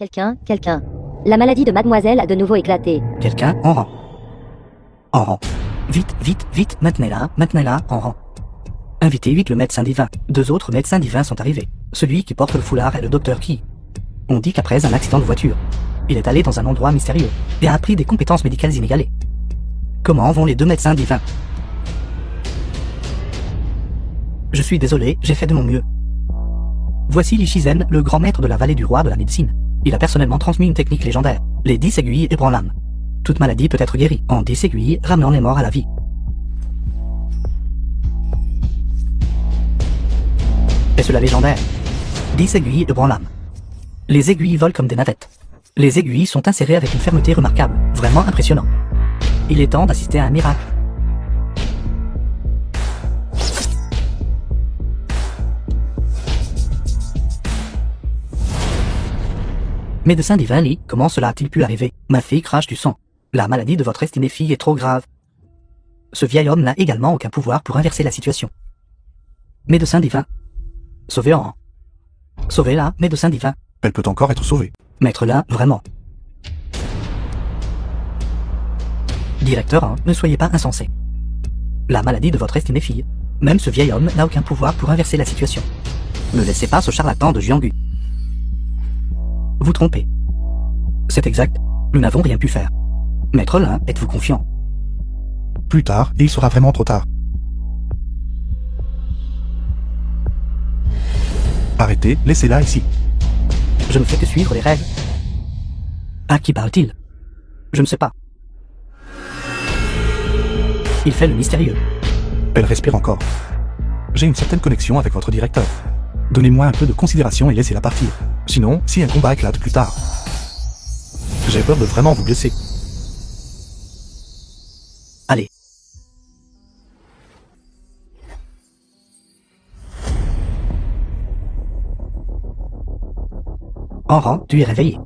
Quelqu'un. La maladie de mademoiselle a de nouveau éclaté. Quelqu'un en rang. En rang. Vite, maintenez-la, en rang. Invitez vite le médecin divin. 2 autres médecins divins sont arrivés. Celui qui porte le foulard est le docteur Key. On dit qu'après un accident de voiture, il est allé dans un endroit mystérieux et a appris des compétences médicales inégalées. Comment vont les 2 médecins divins? Je suis désolé, j'ai fait de mon mieux. Voici Li Shizen, le grand maître de la vallée du roi de la médecine. Il a personnellement transmis une technique légendaire, les 10 aiguilles ébranlames. Toute maladie peut être guérie en 10 aiguilles, ramenant les morts à la vie. Est-ce la légendaire? 10 aiguilles ébranlames. Les aiguilles volent comme des navettes. Les aiguilles sont insérées avec une fermeté remarquable, vraiment impressionnant. Il est temps d'assister à un miracle. Médecin divin Li, comment cela a-t-il pu arriver? Ma fille crache du sang. La maladie de votre estimée fille est trop grave. Ce vieil homme n'a également aucun pouvoir pour inverser la situation. Médecin divin. Sauvez-en. Sauvez-la, médecin divin. Elle peut encore être sauvée. Maître-la, vraiment. Directeur 1, ne soyez pas insensé. La maladie de votre estimée fille. Même ce vieil homme n'a aucun pouvoir pour inverser la situation. Ne laissez pas ce charlatan de Jianggu. Vous trompez. C'est exact, nous n'avons rien pu faire. Maître Lin, êtes-vous confiant? Plus tard, et il sera vraiment trop tard. Arrêtez, laissez-la ici. Je ne fais que suivre les règles. À qui parle-t-il? Je ne sais pas. Il fait le mystérieux. Elle respire encore. J'ai une certaine connexion avec votre directeur. Donnez-moi un peu de considération et laissez-la partir. Sinon, si un combat éclate plus tard, j'ai peur de vraiment vous blesser. Allez. En rang, tu es réveillé.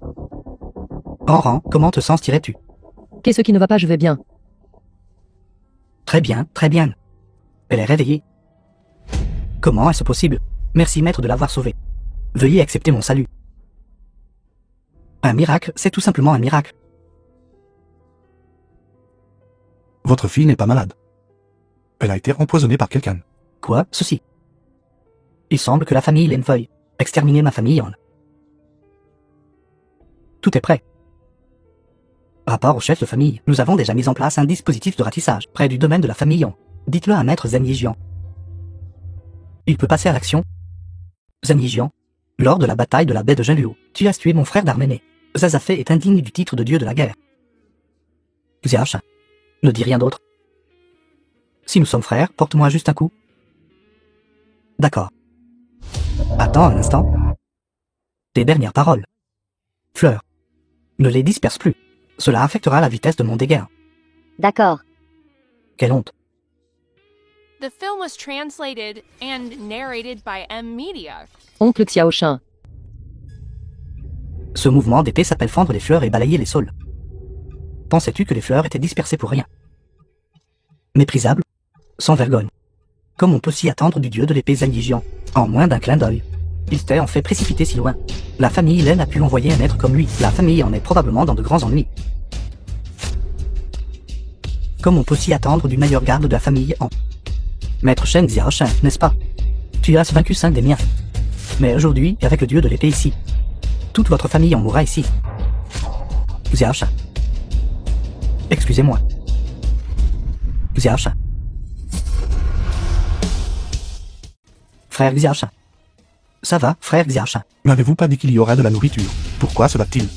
En rang, comment te sentirais-tu? Qu'est-ce qui ne va pas? Je vais bien. Très bien, très bien. Elle est réveillée. Comment est-ce possible? Merci maître de l'avoir sauvée. Veuillez accepter mon salut. Un miracle, c'est tout simplement un miracle. Votre fille n'est pas malade. Elle a été empoisonnée par quelqu'un. Quoi, ceci? Il semble que la famille Lin veuille exterminer ma famille en... Tout est prêt. Rapport au chef de famille, nous avons déjà mis en place un dispositif de ratissage près du domaine de la famille Yang. Dites-le à maître Zhen Yijian. Il peut passer à l'action. Zhen Yijian, lors de la bataille de la baie de Zhenluo, tu as tué mon frère d'Arménée. Zazafé est indigne du titre de dieu de la guerre. Xiaoshan, ne dis rien d'autre. Si nous sommes frères, porte-moi juste un coup. D'accord. Attends un instant. Tes dernières paroles. Fleur. Ne les disperse plus. Cela affectera la vitesse de mon dégain. D'accord. Quelle honte. The film was translated and narrated by M Media. Oncle Xiaoshan. Ce mouvement d'épée s'appelle fendre les fleurs et balayer les saules. Pensais-tu que les fleurs étaient dispersées pour rien? Méprisable? Sans vergogne. Comme on peut s'y attendre du dieu de l'épée Zhen Yijian, en moins d'un clin d'œil. Il s'était en fait précipité si loin. La famille Lin a pu envoyer un être comme lui. La famille en est probablement dans de grands ennuis. Comme on peut s'y attendre du meilleur garde de la famille en... Maître Shen Xiaoshan, n'est-ce pas? Tu as vaincu 5 des miens. Mais aujourd'hui, avec le dieu de l'épée ici, toute votre famille en mourra ici. Xiaoshan. Excusez-moi. Xiaoshan. Frère Xiaoshan. Ça va, frère Xiaoshan? N'avez-vous pas dit qu'il y aurait de la nourriture? Pourquoi se bat-il?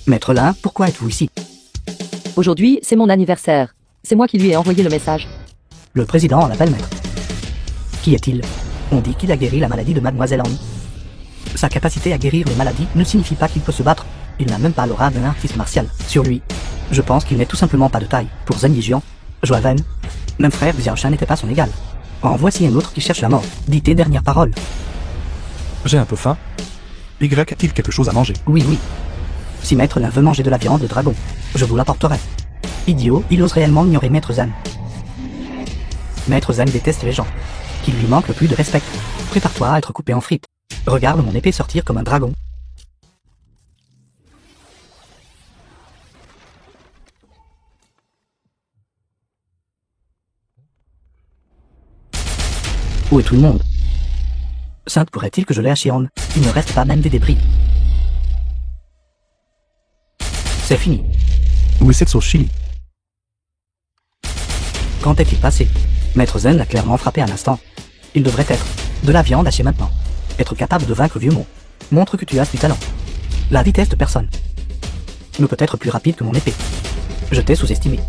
Maître Lin, pourquoi êtes-vous ici? Aujourd'hui, c'est mon anniversaire. C'est moi qui lui ai envoyé le message. Le président en appelle maître. Qui est-il? On dit qu'il a guéri la maladie de Mademoiselle Henri. Sa capacité à guérir les maladies ne signifie pas qu'il peut se battre. Il n'a même pas l'aura d'un artiste martial sur lui. Je pense qu'il n'est tout simplement pas de taille. Pour Zhen Yijian, Joaven, même frère Xiaoshan n'était pas son égal. En voici un autre qui cherche la mort. Dis tes dernières paroles. J'ai un peu faim. Y a-t-il quelque chose à manger? Oui. Si maître Lin veut manger de la viande de dragon, je vous l'apporterai. Idiot, il ose réellement ignorer maître Zhen. Maître Zhen déteste les gens qui lui manquent le plus de respect. Prépare-toi à être coupé en frites. Regarde mon épée sortir comme un dragon. Où est tout le monde? Sainte pourrait-il que je l'ai à Shion? Il ne reste pas même des débris. C'est fini. Où est cette sauce chili? Quand est-il passé? Maître Zen l'a clairement frappé à l'instant. Il devrait être de la viande hachée maintenant. Être capable de vaincre vieux mot. Montre que tu as du talent. La vitesse de personne ne peut être plus rapide que mon épée. Je t'ai sous-estimé.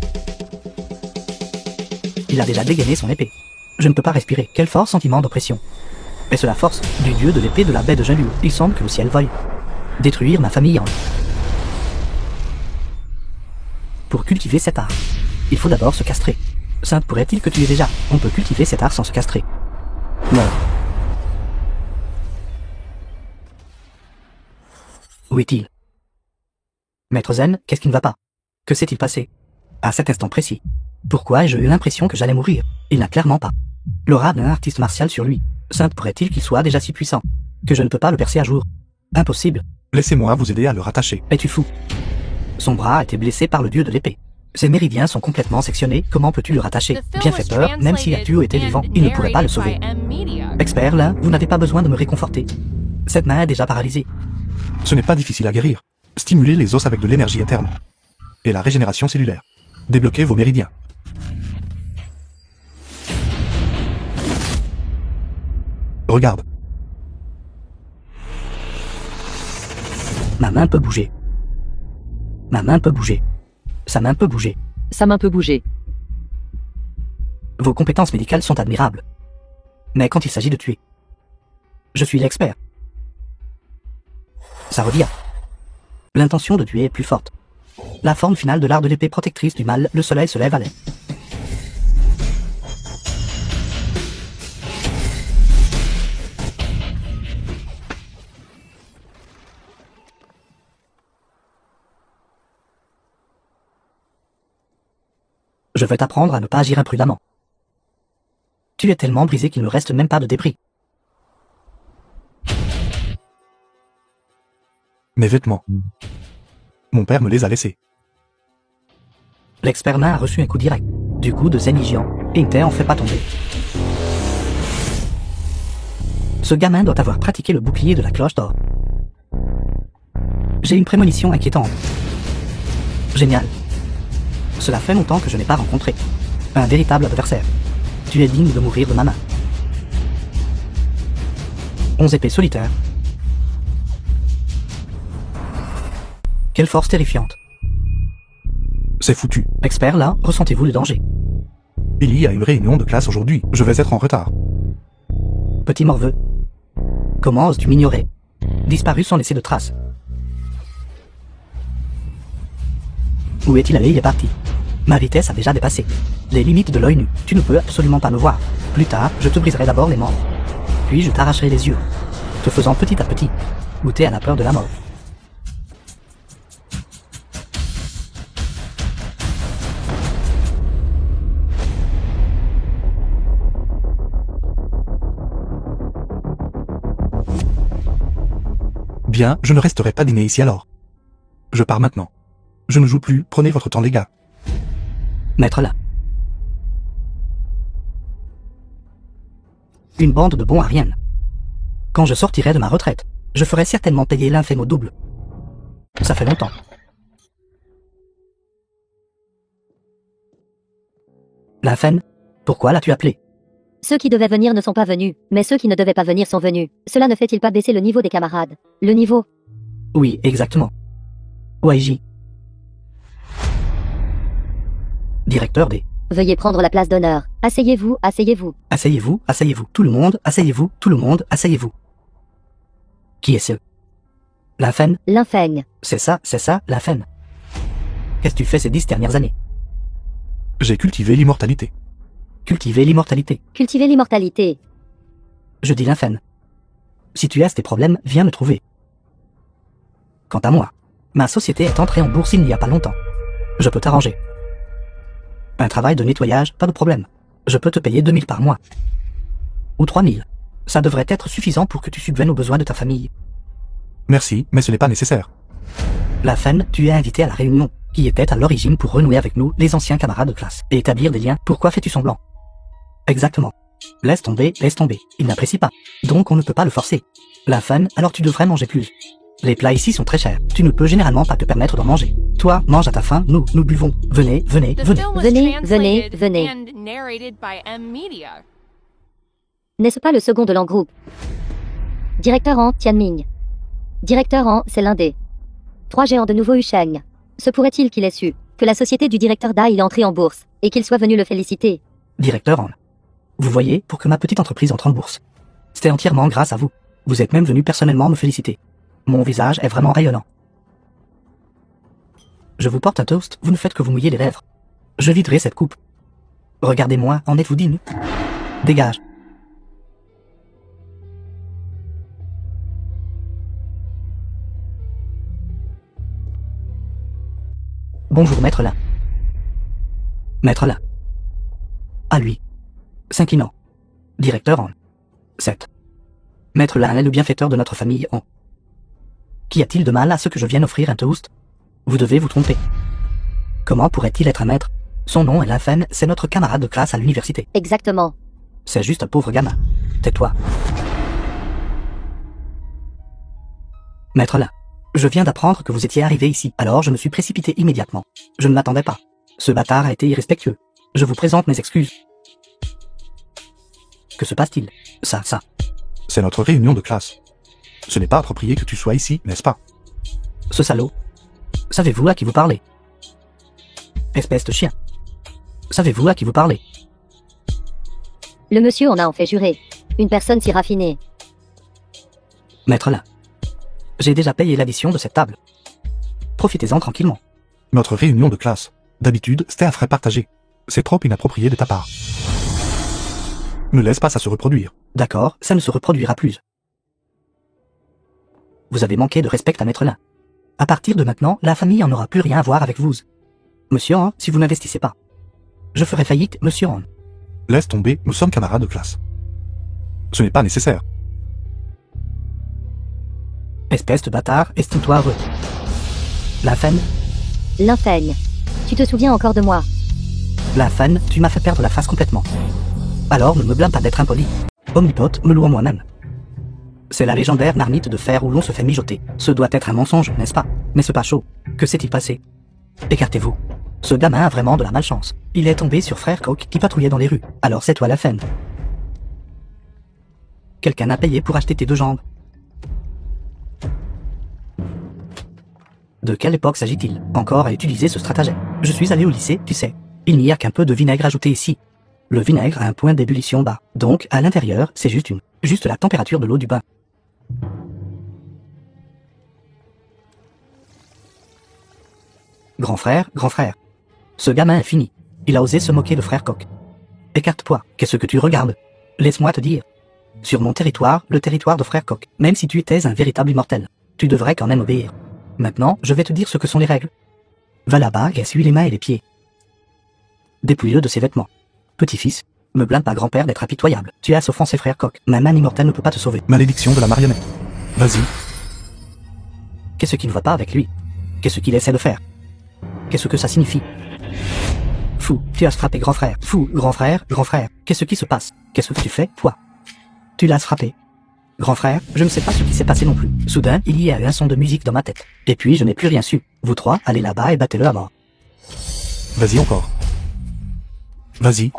Il a déjà dégainé son épée. Je ne peux pas respirer. Quel fort sentiment d'oppression. Est-ce la force du dieu de l'épée de la baie de Jinlu? Il semble que le ciel veuille détruire ma famille en... Pour cultiver cet art, il faut d'abord se castrer. Sainte pourrait-il que tu aies déjà? On peut cultiver cet art sans se castrer. Non. Où est-il? Maître Zen, qu'est-ce qui ne va pas? Que s'est-il passé? À cet instant précis. Pourquoi ai-je eu l'impression que j'allais mourir? Il n'a clairement pas l'aura d'un artiste martial sur lui. Sainte pourrait-il qu'il soit déjà si puissant que je ne peux pas le percer à jour? Impossible. Laissez-moi vous aider à le rattacher. Es-tu fou? Son bras a été blessé par le dieu de l'épée. Ses méridiens sont complètement sectionnés. Comment peux-tu le rattacher? Bien fait peur, même si Atu était vivant, il ne pourrait pas le sauver. Expert, là, vous n'avez pas besoin de me réconforter. Cette main est déjà paralysée. Ce n'est pas difficile à guérir. Stimulez les os avec de l'énergie interne. Et la régénération cellulaire. Débloquez vos méridiens. Regarde. Ma main peut bouger. Ma main peut bouger. Sa main peut bouger. Sa main peut bouger. Vos compétences médicales sont admirables. Mais quand il s'agit de tuer, je suis l'expert. Ça revient. L'intention de tuer est plus forte. La forme finale de l'art de l'épée protectrice du mal, le soleil se lève à l'est. Je vais t'apprendre à ne pas agir imprudemment. Tu es tellement brisé qu'il ne reste même pas de débris. Mes vêtements. Mon père me les a laissés. L'expert nain a reçu un coup direct. Du coup de Zen Yijian. Pingte en fait pas tomber. Ce gamin doit avoir pratiqué le bouclier de la cloche d'or. J'ai une prémonition inquiétante. Génial. Cela fait longtemps que je n'ai pas rencontré un véritable adversaire. Tu es digne de mourir de ma main. 11 épées solitaires. Quelle force terrifiante. C'est foutu. Expert là, ressentez-vous le danger? Il y a une réunion de classe aujourd'hui. Je vais être en retard. Petit morveux. Comment oses-tu m'ignorer? Disparu sans laisser de traces. Où est-il allé? Il est parti. Ma vitesse a déjà dépassé les limites de l'œil nu. Tu ne peux absolument pas me voir. Plus tard, je te briserai d'abord les membres. Puis je t'arracherai les yeux, te faisant petit à petit goûter à la peur de la mort. Bien, je ne resterai pas dîner ici alors. Je pars maintenant. Je ne joue plus, prenez votre temps les gars. Maître là. Une bande de bons ariennes. Quand je sortirai de ma retraite, je ferai certainement payer l'infême au double. Ça fait longtemps. L'infême, pourquoi l'as-tu appelé? Ceux qui devaient venir ne sont pas venus, mais ceux qui ne devaient pas venir sont venus. Cela ne fait-il pas baisser le niveau des camarades? Le niveau? Oui, exactement. Waiji. Directeur des... Veuillez prendre la place d'honneur. Asseyez-vous, asseyez-vous. Asseyez-vous, asseyez-vous. Tout le monde, asseyez-vous. Tout le monde, asseyez-vous. Qui est ce? L'infême? L'infeigne. C'est ça, l'infême. Qu'est-ce que tu fais ces 10 dernières années? J'ai cultivé l'immortalité. Cultiver l'immortalité. Cultiver l'immortalité. Je dis l'infême. Si tu as tes problèmes, viens me trouver. Quant à moi, ma société est entrée en bourse il n'y a pas longtemps. Je peux t'arranger. Un travail de nettoyage, pas de problème. Je peux te payer 2000 par mois. Ou 3000. Ça devrait être suffisant pour que tu subviennes aux besoins de ta famille. Merci, mais ce n'est pas nécessaire. La fin, tu es invité à la réunion, qui était à l'origine pour renouer avec nous, les anciens camarades de classe, et établir des liens. Pourquoi fais-tu semblant? Exactement. Laisse tomber, il n'apprécie pas. Donc on ne peut pas le forcer. La fun, alors tu devrais manger plus. Les plats ici sont très chers, tu ne peux généralement pas te permettre d'en manger. Toi, mange à ta faim, nous buvons. Venez, venez, The venez. film was Venez, translated venez. and narrated by M Media. N'est-ce pas le second de l'engroupe? Directeur en Tianming. Directeur en, c'est l'un des 3 géants de nouveau Yusheng. Se pourrait-il qu'il ait su que la société du directeur Dai est entrée en bourse et qu'il soit venu le féliciter? Directeur An. Vous voyez, pour que ma petite entreprise entre en bourse. C'était entièrement grâce à vous. Vous êtes même venu personnellement me féliciter. Mon visage est vraiment rayonnant. Je vous porte un toast, vous ne faites que vous mouiller les lèvres. Je viderai cette coupe. Regardez-moi, en êtes-vous digne? Dégage. Bonjour, maître Lin. Maître Lin. À lui. S'inclinant. Directeur en 7. Maître Lin est le bienfaiteur de notre famille en. Qu'y a-t-il de mal à ce que je vienne offrir un toast? Vous devez vous tromper. Comment pourrait-il être un maître? Son nom est Linfen, c'est notre camarade de classe à l'université. Exactement. C'est juste un pauvre gamin. Tais-toi. Maître Lin. Je viens d'apprendre que vous étiez arrivé ici, alors je me suis précipité immédiatement. Je ne m'attendais pas. Ce bâtard a été irrespectueux. Je vous présente mes excuses. Que se passe-t-il? Ça. C'est notre réunion de classe. Ce n'est pas approprié que tu sois ici, n'est-ce pas? Ce salaud. Savez-vous à qui vous parlez? Espèce de chien. Savez-vous à qui vous parlez? Le monsieur en a en fait jurer. Une personne si raffinée. Maître Lin. J'ai déjà payé l'addition de cette table. Profitez-en tranquillement. Notre réunion de classe. D'habitude, c'était un frais partagé. C'est trop inapproprié de ta part. Ne laisse pas ça se reproduire. D'accord, ça ne se reproduira plus. Vous avez manqué de respect à Maître Lin. À partir de maintenant, la famille en aura plus rien à voir avec vous. Monsieur Han, si vous n'investissez pas. Je ferai faillite, monsieur Han. Laisse tomber, nous sommes camarades de classe. Ce n'est pas nécessaire. Espèce de bâtard, estime-toi heureux. La fan, L'infeigne. Tu te souviens encore de moi? tu m'as fait perdre la face complètement. Alors ne me blâme pas d'être impoli. Omnipote, me louant moi-même. C'est la légendaire marmite de fer où l'on se fait mijoter. Ce doit être un mensonge, n'est-ce pas? N'est-ce pas chaud? Que s'est-il passé? Écartez-vous. Ce gamin a vraiment de la malchance. Il est tombé sur frère Coq qui patrouillait dans les rues. Alors c'est toi la fan. Quelqu'un a payé pour acheter tes 2 jambes. De quelle époque s'agit-il encore à utiliser ce stratagème? Je suis allé au lycée, tu sais. Il n'y a qu'un peu de vinaigre ajouté ici. Le vinaigre a un point d'ébullition bas. Donc, à l'intérieur, c'est juste la température de l'eau du bain. Grand frère. Ce gamin est fini. Il a osé se moquer de frère Coq. Écarte-toi, qu'est-ce que tu regardes? Laisse-moi te dire. Sur mon territoire, le territoire de frère Coq, même si tu étais un véritable immortel, tu devrais quand même obéir. Maintenant, je vais te dire ce que sont les règles. Va là-bas et essuie les mains et les pieds. Dépouille-le de ses vêtements. Petit-fils, me blâme pas grand-père d'être impitoyable. Tu as offensé frère Coq. Ma main immortelle ne peut pas te sauver. Malédiction de la marionnette. Vas-y. Qu'est-ce qui ne va pas avec lui? Qu'est-ce qu'il essaie de faire? Qu'est-ce que ça signifie? Fou, tu as frappé grand frère. Fou, grand frère. Qu'est-ce qui se passe? Qu'est-ce que tu fais, toi? Tu l'as frappé. Grand frère, je ne sais pas ce qui s'est passé non plus. Soudain, il y a eu un son de musique dans ma tête. Et puis, je n'ai plus rien su. Vous 3, allez là-bas et battez-le à mort. Vas-y encore. Vas-y.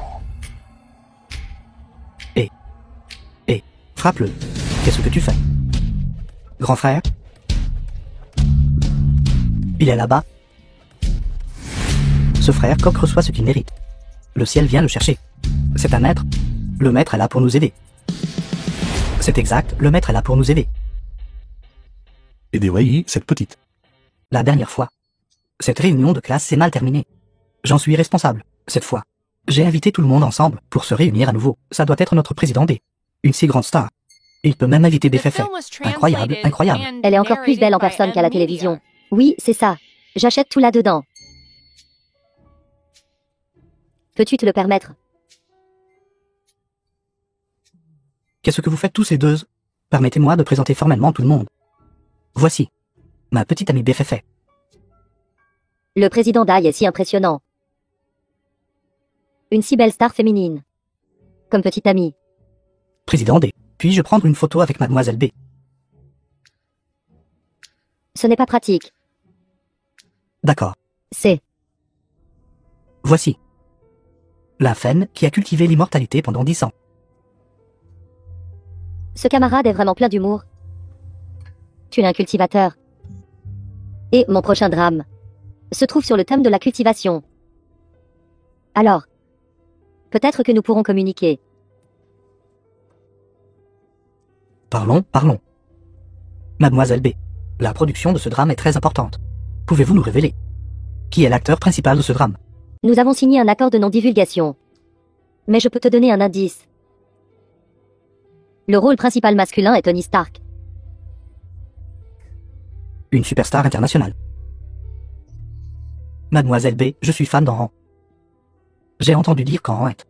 Frappe-le. Qu'est-ce que tu fais? Grand frère? Il est là-bas. Ce frère Coq reçoit ce qu'il mérite. Le ciel vient le chercher. C'est un maître. Le maître est là pour nous aider. C'est exact, le maître est là pour nous aider. Aidez Wei, cette petite. La dernière fois. Cette réunion de classe s'est mal terminée. J'en suis responsable, cette fois. J'ai invité tout le monde ensemble pour se réunir à nouveau. Ça doit être notre président D. Une si grande star. Il peut même inviter des féfés. Incroyable. Elle est encore plus belle en personne qu'à la télévision. Oui, c'est ça. J'achète tout là-dedans. Peux-tu te le permettre? Qu'est-ce que vous faites tous ces deux? Permettez-moi de présenter formellement tout le monde. Voici. Ma petite amie BFF. Le président Dai est si impressionnant. Une si belle star féminine. comme petite amie. Président D. Puis-je prendre une photo avec mademoiselle B? Ce n'est pas pratique. D'accord. C'est Voici. Lymphène qui a cultivé l'immortalité pendant 10 ans. Ce camarade est vraiment plein d'humour. Tu es un cultivateur. Et mon prochain drame se trouve sur le thème de la cultivation. Alors, peut-être que nous pourrons communiquer. Parlons. Mademoiselle B. La production de ce drame est très importante. Pouvez-vous nous révéler qui est l'acteur principal de ce drame? Nous avons signé un accord de non-divulgation. Mais je peux te donner un indice. Le rôle principal masculin est Tony Stark. Une superstar internationale. Mademoiselle B, je suis fan d'Enran. J'ai entendu dire qu'Enran est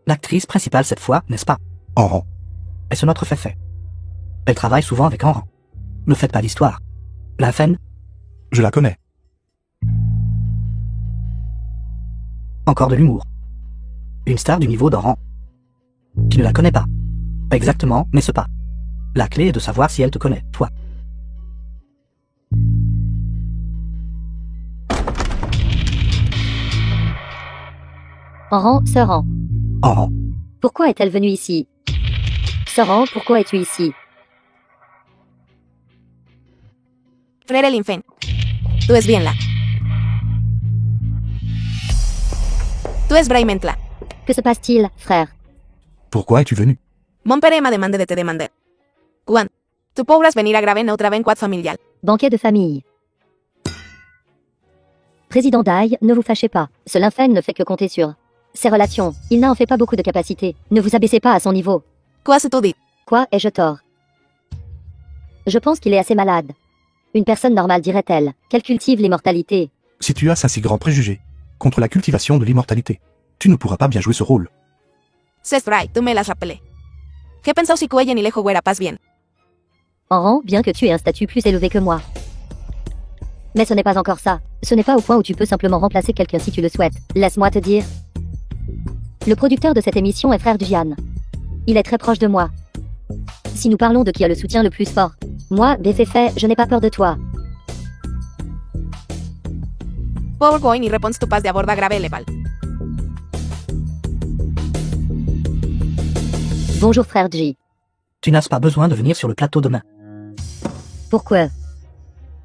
l'actrice principale cette fois, n'est-ce pas? Enran. Est-ce notre fait? Elle travaille souvent avec Enran. Ne faites pas l'histoire. Lymphène, Je la connais. encore de l'humour. Une star du niveau d'Enran. Tu ne la connais pas. Exactement, n'est-ce pas? La clé est de savoir si elle te connaît, toi. Enran, Sœur. Enran. Pourquoi est-elle venue ici? Sœur, pourquoi es-tu ici? Frère Lynfen. Tú es bien la. Tú es Braimentla. Que se passe-t-il, frère? Pourquoi es-tu venu? Mon père m'a demandé de te demander. Quan, tu pourras venir a graver notre banquet familial. Banquet de famille. Président Dai, ne vous fâchez pas. Ce Lynfen ne fait que compter sur ses relations. Il n'a en fait pas beaucoup de capacité. Ne vous abaissez pas à son niveau. Quoi se tu dit? Quoi, ai-je tort? Je pense qu'il est assez malade. Une personne normale dirait-elle, qu'elle cultive l'immortalité. Si tu as un si grand préjugé contre la cultivation de l'immortalité, tu ne pourras pas bien jouer ce rôle. C'est vrai, tu me l'as rappelé. Que pensau si cuellen y le juguera pas bien? En rang, bien que tu aies un statut plus élevé que moi. Mais ce n'est pas encore ça. Ce n'est pas au point où tu peux simplement remplacer quelqu'un si tu le souhaites. Laisse-moi te dire. Le producteur de cette émission est frère de Gian. Il est très proche de moi. Si nous parlons de qui a le soutien le plus fort, moi, Béféfé, je n'ai pas peur de toi. Pourquoi y réponds tu pas de aborda grave leval? Bonjour frère J. Tu n'as pas besoin de venir sur le plateau demain. Pourquoi?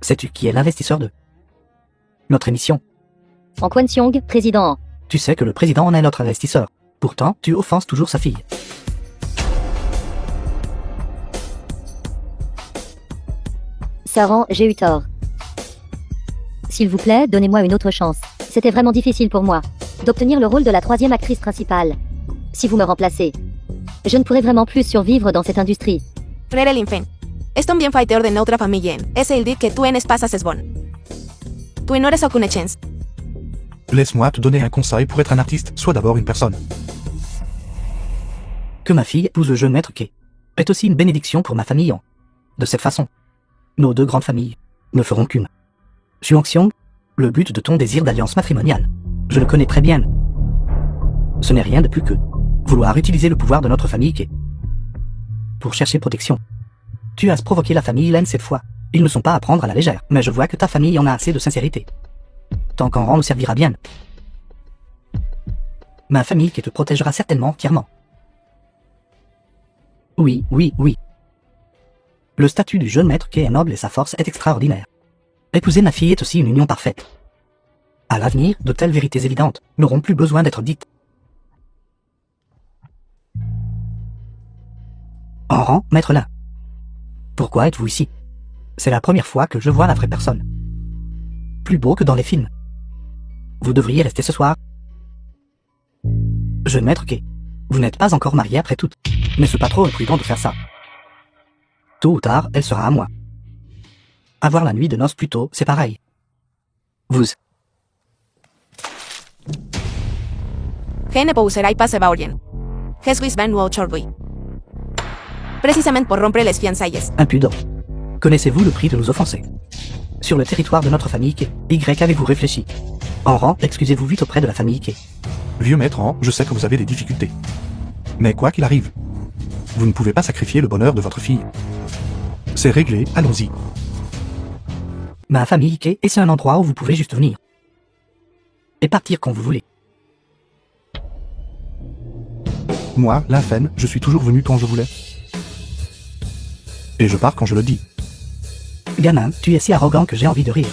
Sais-tu qui est l'investisseur de notre émission? En Quan Xiong, président. Tu sais que le président en est notre investisseur. Pourtant, tu offenses toujours sa fille. Saran, j'ai eu tort. S'il vous plaît, donnez-moi une autre chance. C'était vraiment difficile pour moi d'obtenir le rôle de la 3e actrice principale. Si vous me remplacez, je ne pourrai vraiment plus survivre dans cette industrie. Frère Lynfen. Es un bien fighter de notre famille. Es el dit que tu en pasas es bon. Tu no eres aucune chance. Laisse-moi te donner un conseil pour être un artiste, sois d'abord une personne. Que ma fille épouse le jeune maître Kay est aussi une bénédiction pour ma famille. De cette façon, nos deux grandes familles ne feront qu'une. Xuanxiong, le but de ton désir d'alliance matrimoniale, je le connais très bien. Ce n'est rien de plus que vouloir utiliser le pouvoir de notre famille Kay pour chercher protection. Tu as provoqué la famille Len cette fois. Ils ne sont pas à prendre à la légère, mais je vois que ta famille en a assez de sincérité. Tant qu'Enran nous servira bien. Ma famille qui te protégera certainement entièrement. Oui. Le statut du jeune maître qui est noble et sa force est extraordinaire. Épouser ma fille est aussi une union parfaite. À l'avenir, de telles vérités évidentes n'auront plus besoin d'être dites. Enran, maître Lin. Pourquoi êtes-vous ici? C'est la première fois que je vois la vraie personne. Plus beau que dans les films. Vous devriez rester ce soir. Jeune maître Kay, vous n'êtes pas encore marié après tout. N'est-ce pas trop imprudent de faire ça? Tôt ou tard, elle sera à moi. Avoir la nuit de noces plus tôt, c'est pareil. Vous. Gene Pouserai pas se va orien. Jesús van nuo chorui. Précisément pour rompre les fiançailles. Impudent. Connaissez-vous le prix de nous offenser? Sur le territoire de notre famille Kay, Y avez-vous réfléchi? Enran, excusez-vous vite auprès de la famille Kay. Vieux maître, je sais que vous avez des difficultés. Mais quoi qu'il arrive, vous ne pouvez pas sacrifier le bonheur de votre fille. C'est réglé, allons-y. Ma famille Ike, et c'est un endroit où vous pouvez juste venir. Et partir quand vous voulez. Moi, l'infâme, je suis toujours venu quand je voulais. Et je pars quand je le dis. Gamin, tu es si arrogant que j'ai envie de rire.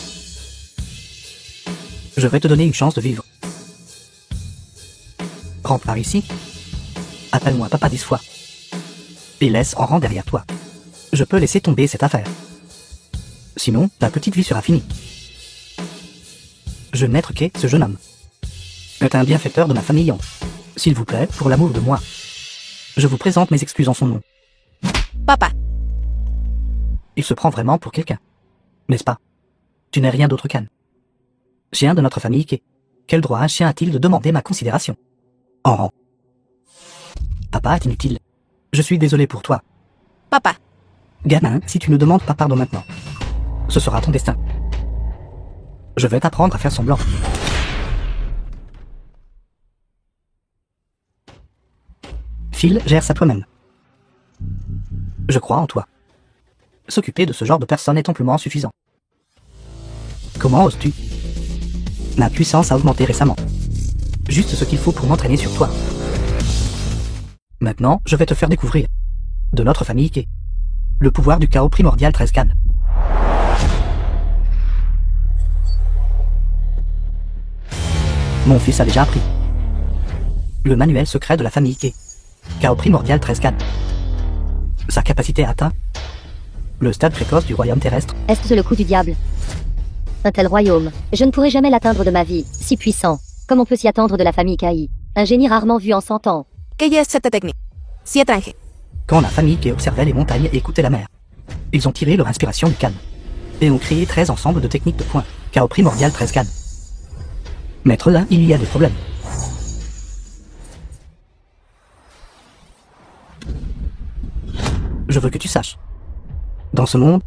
Je vais te donner une chance de vivre. Rentre par ici. Appelle-moi papa 10 fois. Et laisse en rang derrière toi. Je peux laisser tomber cette affaire. Sinon, ta petite vie sera finie. Je n'être qu'est ce jeune homme. Est un bienfaiteur de ma famille. S'il vous plaît, pour l'amour de moi. Je vous présente mes excuses en son nom. Papa. Il se prend vraiment pour quelqu'un. N'est-ce pas? Tu n'es rien d'autre qu'un chien de notre famille Ike. Quel droit un chien a-t-il de demander ma considération? En rang. Papa est inutile. Je suis désolé pour toi. Papa. Gamin, si tu ne demandes pas pardon maintenant, ce sera ton destin. Je vais t'apprendre à faire semblant. Phil gère ça toi-même. Je crois en toi. S'occuper de ce genre de personne est amplement suffisant. Comment oses-tu? Ma puissance a augmenté récemment. Juste ce qu'il faut pour m'entraîner sur toi. Maintenant, je vais te faire découvrir de notre famille Ike. Le pouvoir du chaos primordial 13 cannes. Mon fils a déjà appris le manuel secret de la famille Ike. Chaos primordial 13 cannes. Sa capacité atteint le stade précoce du royaume terrestre. Est-ce le coup du diable? Un tel royaume, je ne pourrai jamais l'atteindre de ma vie, si puissant. Comme on peut s'y attendre de la famille Kai? Un génie rarement vu en 100 ans. ¿Qué es cette technique? Si étranger. Quand la famille Ike observait les montagnes et écoutait la mer, ils ont tiré leur inspiration du calme et ont créé 13 ensembles de techniques de points. Chaos primordial 13 cannes. Maître là, il y a des problèmes. Je veux que tu saches. Dans ce monde,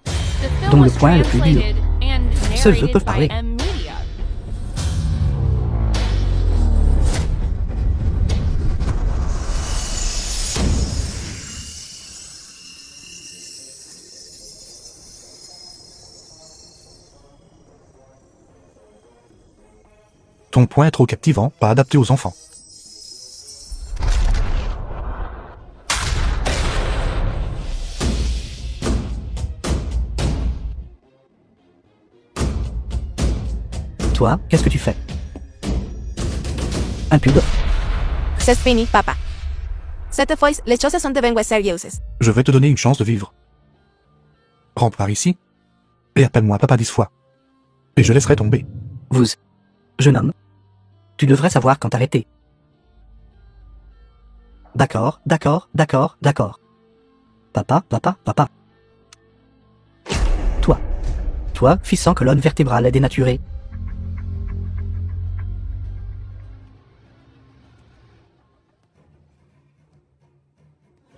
The dont film le was point le plus dur. translated and Seuls eux narrated peuvent by parler. M Media. Ton point est trop captivant, pas adapté aux enfants. Toi, qu'est-ce que tu fais? Impudent. C'est fini, papa. Cette fois, les choses sont devenues sérieuses. Je vais te donner une chance de vivre. Rentre par ici. Et appelle-moi papa 10 fois. Et je laisserai tomber. Vous, jeune homme, tu devrais savoir quand arrêter. D'accord, d'accord, d'accord, d'accord. Papa, papa, papa. Toi, fils sans colonne vertébrale et dénaturé.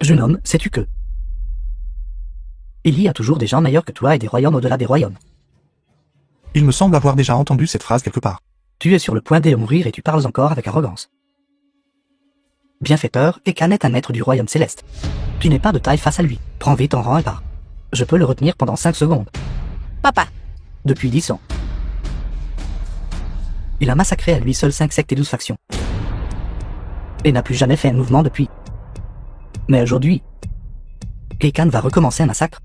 Jeune homme, sais-tu que il y a toujours des gens meilleurs que toi et des royaumes au-delà des royaumes. Il me semble avoir déjà entendu cette phrase quelque part. Tu es sur le point de mourir et tu parles encore avec arrogance. Bienfaiteur, Ekan est un maître du royaume céleste. Tu n'es pas de taille face à lui. Prends vite en rang et pars. Je peux le retenir pendant 5 secondes. Papa. Depuis 10 ans. Il a massacré à lui seul 5 sectes et 12 factions. Et n'a plus jamais fait un mouvement depuis. Mais aujourd'hui, Ekan va recommencer un massacre.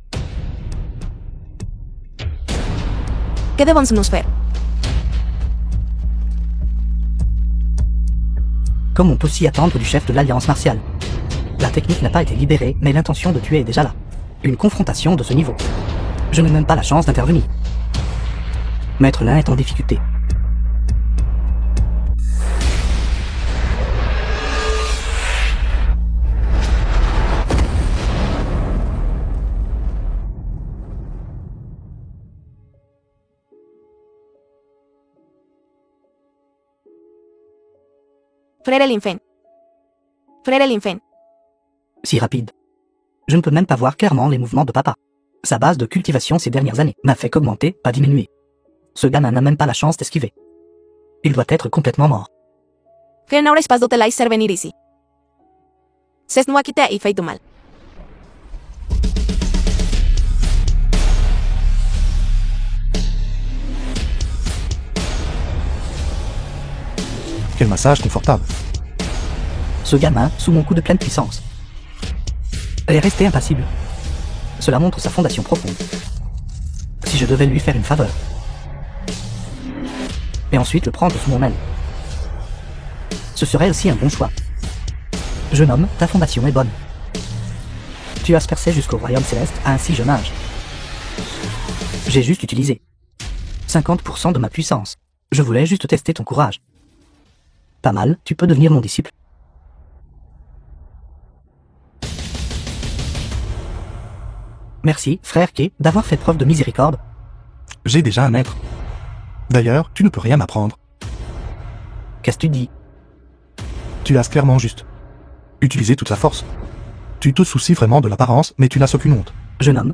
¿Qué debemos nous faire? Comme on peut s'y attendre du chef de l'Alliance martiale. La technique n'a pas été libérée, mais l'intention de tuer est déjà là. Une confrontation de ce niveau. Je n'ai même pas la chance d'intervenir. Maître Lin est en difficulté. Frère Linfen. Frère Linfen. Si rapide. Je ne peux même pas voir clairement les mouvements de papa. Sa base de cultivation ces dernières années n'a fait qu'augmenter, pas diminuer. Ce gamin n'a même pas la chance d'esquiver. Il doit être complètement mort. Que n'aurais pas de la venir ici. C'est moi qui t'ai fait du mal. Quel massage confortable. Ce gamin, sous mon coup de pleine puissance, est resté impassible. Cela montre sa fondation profonde. Si je devais lui faire une faveur, et ensuite le prendre sous mon aile, ce serait aussi un bon choix. Jeune homme, ta fondation est bonne. Tu as percé jusqu'au royaume céleste à un si jeune âge. J'ai juste utilisé 50% de ma puissance. Je voulais juste tester ton courage. Pas mal, tu peux devenir mon disciple. Merci, frère Kay, d'avoir fait preuve de miséricorde. J'ai déjà un maître. D'ailleurs, tu ne peux rien m'apprendre. Qu'est-ce que tu dis? Tu as clairement juste utilisé toute sa force. Tu te soucies vraiment de l'apparence, mais tu n'as aucune honte. Jeune homme,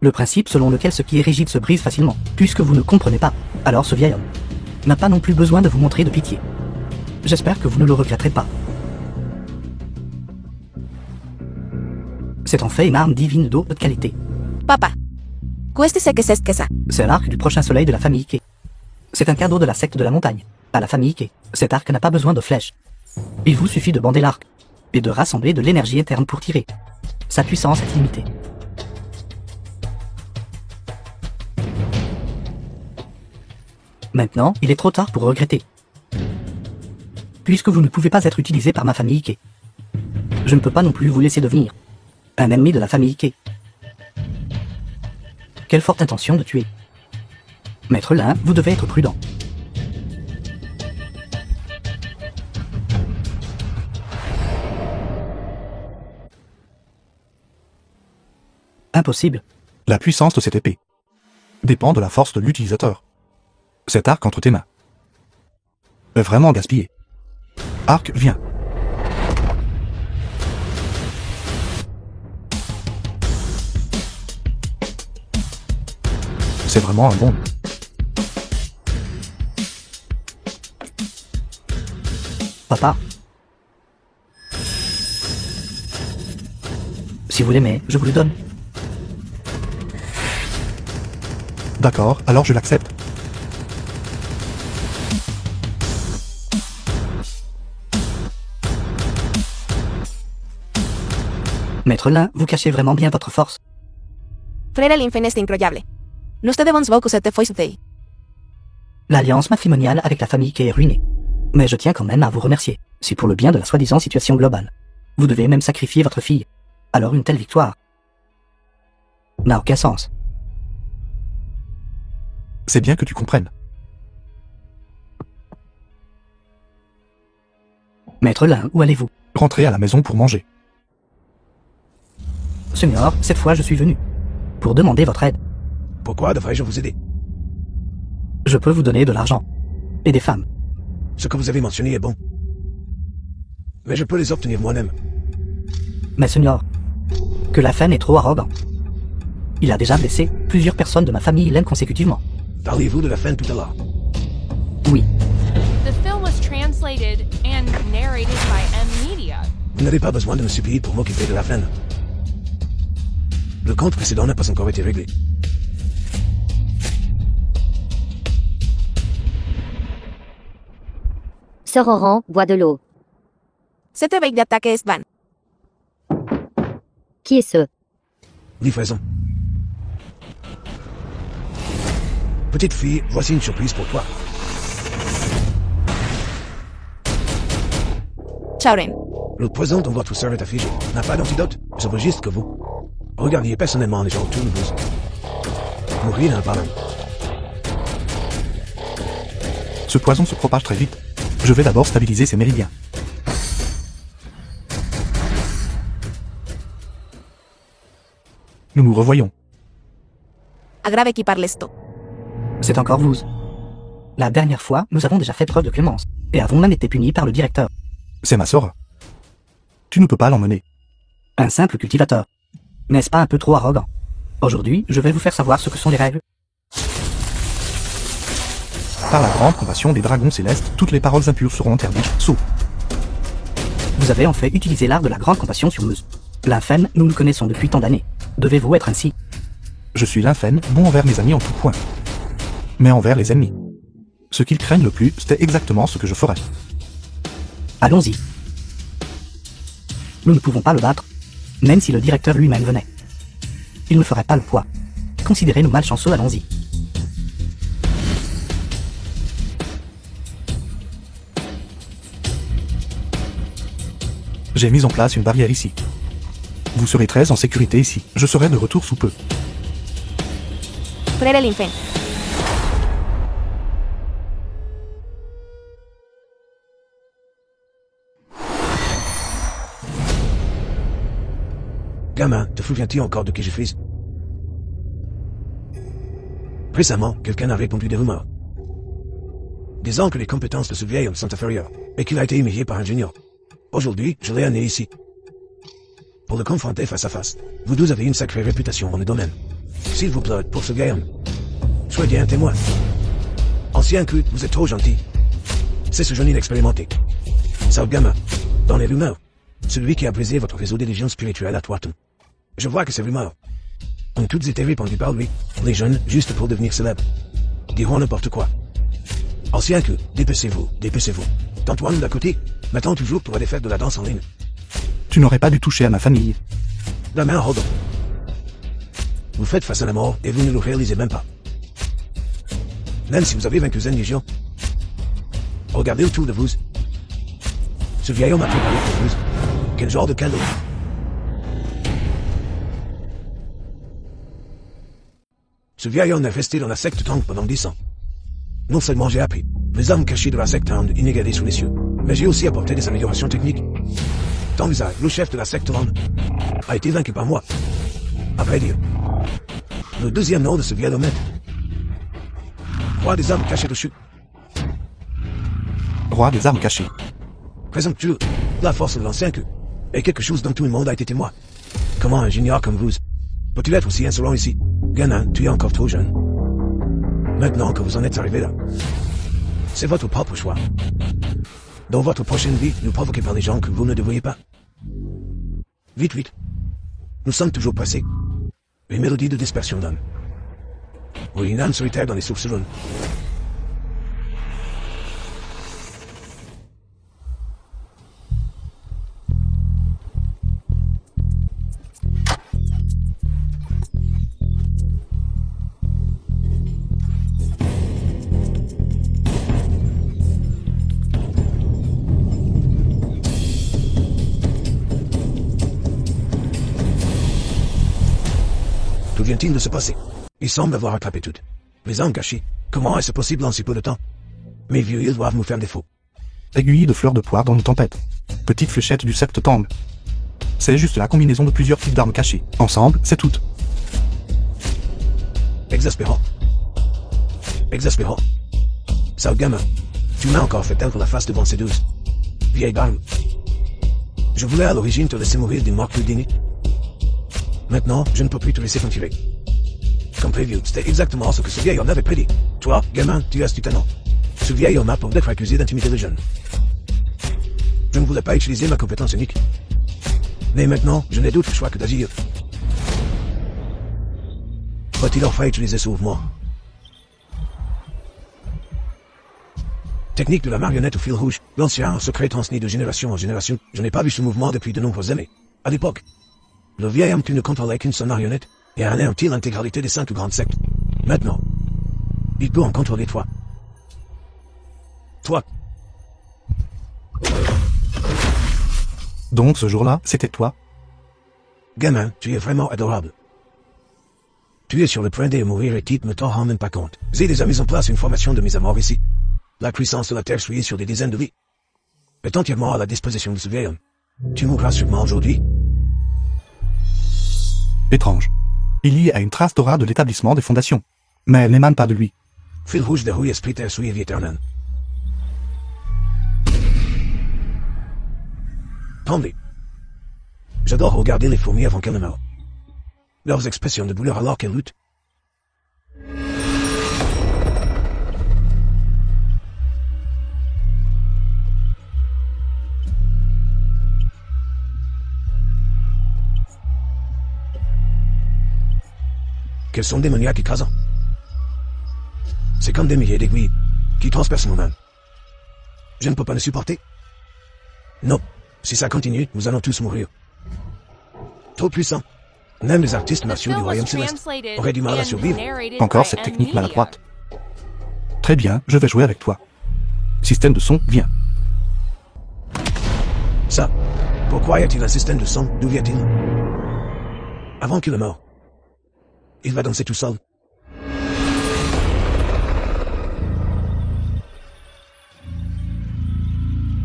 le principe selon lequel ce qui est rigide se brise facilement, puisque vous ne comprenez pas, alors ce vieil homme n'a pas non plus besoin de vous montrer de pitié. J'espère que vous ne le regretterez pas. C'est en fait une arme divine d'eau de qualité. Papa. Cuéstese que c'est que ça. C'est l'arc du prochain soleil de la famille Kay. C'est un cadeau de la secte de la montagne, à la famille Kay. Cet arc n'a pas besoin de flèches. Il vous suffit de bander l'arc, et de rassembler de l'énergie interne pour tirer. Sa puissance est illimitée. Maintenant, il est trop tard pour regretter. Puisque vous ne pouvez pas être utilisé par ma famille Kay. Je ne peux pas non plus vous laisser devenir un ennemi de la famille Kay. Quelle forte intention de tuer. Maître Lin, vous devez être prudent. Impossible. La puissance de cette épée dépend de la force de l'utilisateur. Cet arc entre tes mains est vraiment gaspillé. Arc, viens. C'est vraiment un bon. Papa. Si vous l'aimez, je vous le donne. D'accord, alors je l'accepte. Maître Lin, vous cachez vraiment bien votre force. Frère l'infin est incroyable. Nous te devons beaucoup cette fois ci. L'alliance matrimoniale avec la famille Kay est ruinée. Mais je tiens quand même à vous remercier. C'est pour le bien de la soi-disant situation globale. Vous devez même sacrifier votre fille. Alors une telle victoire n'a aucun sens. C'est bien que tu comprennes. Maître Lin, où allez-vous? Rentrez à la maison pour manger. Seigneur, cette fois je suis venu pour demander votre aide. Pourquoi devrais-je vous aider? Je peux vous donner de l'argent et des femmes. Ce que vous avez mentionné est bon. Mais je peux les obtenir moi-même. Mais Seigneur, que la faine est trop arrogant. Il a déjà blessé plusieurs personnes de ma famille Lin consécutivement. Parliez-vous de la fin tout à l'heure? Oui, The film was translated and narrated by M Media. Vous n'avez pas besoin de me supplier pour m'occuper de la fin. Le compte précédent n'a pas encore été réglé. Sœur Oran boit de l'eau. Cette veille d'attaque est van. Qui est ce? Livraison. Petite fille, voici une surprise pour toi. Chauren. Le poison dont votre sœur est affligée n'a pas d'antidote, je veux juste que vous regardiez personnellement les gens autour de vous. Mourir d'un ballon. Ce poison se propage très vite. Je vais d'abord stabiliser ses méridiens. Nous nous revoyons. Agrave qui parle esto. c'est encore vous. La dernière fois, nous avons déjà fait preuve de clémence, et avons même été punis par le directeur. C'est ma sœur. Tu ne peux pas l'emmener. Un simple cultivateur. N'est-ce pas un peu trop arrogant? Aujourd'hui, je vais vous faire savoir ce que sont les règles. Par la grande compassion des dragons célestes, toutes les paroles impures seront interdites. Saut. Vous avez en fait utilisé l'art de la grande compassion sur Meuse. L'Infen, nous le connaissons depuis tant d'années. Devez-vous être ainsi? Je suis l'Infen, bon envers mes amis en tout point. Mais envers les ennemis. Ce qu'ils craignent le plus, c'était exactement ce que je ferais. Allons-y. Nous ne pouvons pas le battre, même si le directeur lui-même venait. Il ne ferait pas le poids. Considérez-nous malchanceux, allons-y. J'ai mis en place une barrière ici. Vous serez très en sécurité ici. Je serai de retour sous peu. Frère l'Infen. Gamin, te souviens-tu encore de qui je suis? Récemment, quelqu'un a répondu des rumeurs, disant que les compétences de ce vieil homme sont inférieures, et qu'il a été humilié par un junior. Aujourd'hui, je l'ai amené ici, pour le confronter face à face. Vous deux avez une sacrée réputation dans le domaine. S'il vous plaît, pour ce vieil homme, soyez un témoin. Ancien culte, vous êtes trop gentil. C'est ce jeune inexpérimenté. Sale gamin, dans les rumeurs, celui qui a brisé votre réseau de légions spirituelles à Thornton. Je vois que ces rumeurs ont toutes été répandues par lui. Les jeunes, juste pour devenir célèbres, diront n'importe quoi. Ancien que, dépecez-vous, dépecez-vous. Antoine d'à côté, m'attend toujours pour aller faire de la danse en ligne. Tu n'aurais pas dû toucher à ma famille. La main Rodon. Vous faites face à la mort et vous ne le réalisez même pas. Même si vous avez vaincu Zen Légion, regardez autour de vous. Ce vieil homme a préparé pour vous. Quel genre de cadeau? Ce vieil homme est resté dans la secte Tang pendant 10 ans. Non seulement j'ai appris les armes cachées de la secte Tang inégalées sous les cieux, mais j'ai aussi apporté des améliorations techniques. Tangzai, le chef de la secte Tang, a été vaincu par moi. À vrai dire, le deuxième nom de ce vieil homme est Roi des armes cachées de chute. Roi des armes cachées. Présomptueux, la force de l'ancien que, et quelque chose dont tout le monde a été témoin. Comment un junior comme vous peut-il être aussi insolent ici? Gamin, tu es encore trop jeune. Maintenant que vous en êtes arrivé là, c'est votre propre choix. Dans votre prochaine vie, ne provoquez pas les gens que vous ne devriez pas. Vite, vite. Nous sommes toujours pressés. Une mélodie de dispersion d'âme. Oui, une âme solitaire dans les sources jaunes. Que vient-il de se passer? Il semble avoir attrapé toutes les armes cachées. Comment est-ce possible en si peu de temps? Mes vieux, ils doivent nous faire défaut. Aiguille de fleurs de poire dans une tempête. Petite fléchette du secte Tang. C'est juste la combinaison de plusieurs types d'armes cachées. Ensemble, c'est tout. Exaspérant. Exaspérant. Sale gamin, tu m'as encore fait perdre la face devant ces deux vieilles armes. Je voulais à l'origine te laisser mourir d'une mort plus digne. Maintenant, je ne peux plus te laisser continuer. Comme prévu, c'était exactement ce que ce vieil homme avait prédit. Toi, gamin, tu as du talent. Ce vieil homme a pour d'être accusé d'intimider les jeunes. Je ne voulais pas utiliser ma compétence unique. Mais maintenant, je n'ai d'autre choix que d'agir. Faut-il enfin utiliser ce mouvement? Technique de la marionnette au fil rouge, l'ancien secret transmis de génération en génération. Je n'ai pas vu ce mouvement depuis de nombreuses années. À l'époque, le vieil homme qui ne contrôlait qu'une seule marionnette et a anéanti l'intégralité des 5 grandes sectes. Maintenant, il peut en contrôler 3. Toi. Donc ce jour-là, c'était toi? Gamin, tu es vraiment adorable. Tu es sur le point de mourir et tu ne t'en rends même pas compte. J'ai déjà mis en place une formation de mise à mort ici. La puissance de la Terre suit sur des dizaines de vies. Est entièrement à la disposition de ce vieil homme. Tu mourras sûrement aujourd'hui. Étrange. Il y a une trace d'aura de l'établissement des fondations. Mais elle n'émane pas de lui. Fil rouge de rouille esprit terre suivi éternel. Tremblez. J'adore regarder les fourmis avant qu'elles ne meurent. Leurs expressions de douleur alors qu'elles luttent. Quels sont démoniaques écrasants. C'est comme des milliers d'aiguilles qui transpercent mon âme. Je ne peux pas le supporter. Non, si ça continue, nous allons tous mourir. Trop puissant. Même les artistes The martiaux du film was royaume céleste translated auraient du mal à and survivre. narrated Encore by cette M technique Media. maladroite. Très bien, je vais jouer avec toi. Système de son, viens. Ça, pourquoi y a-t-il un système de son? D'où vient-il? Avant qu'il ne meure. Il va danser tout seul.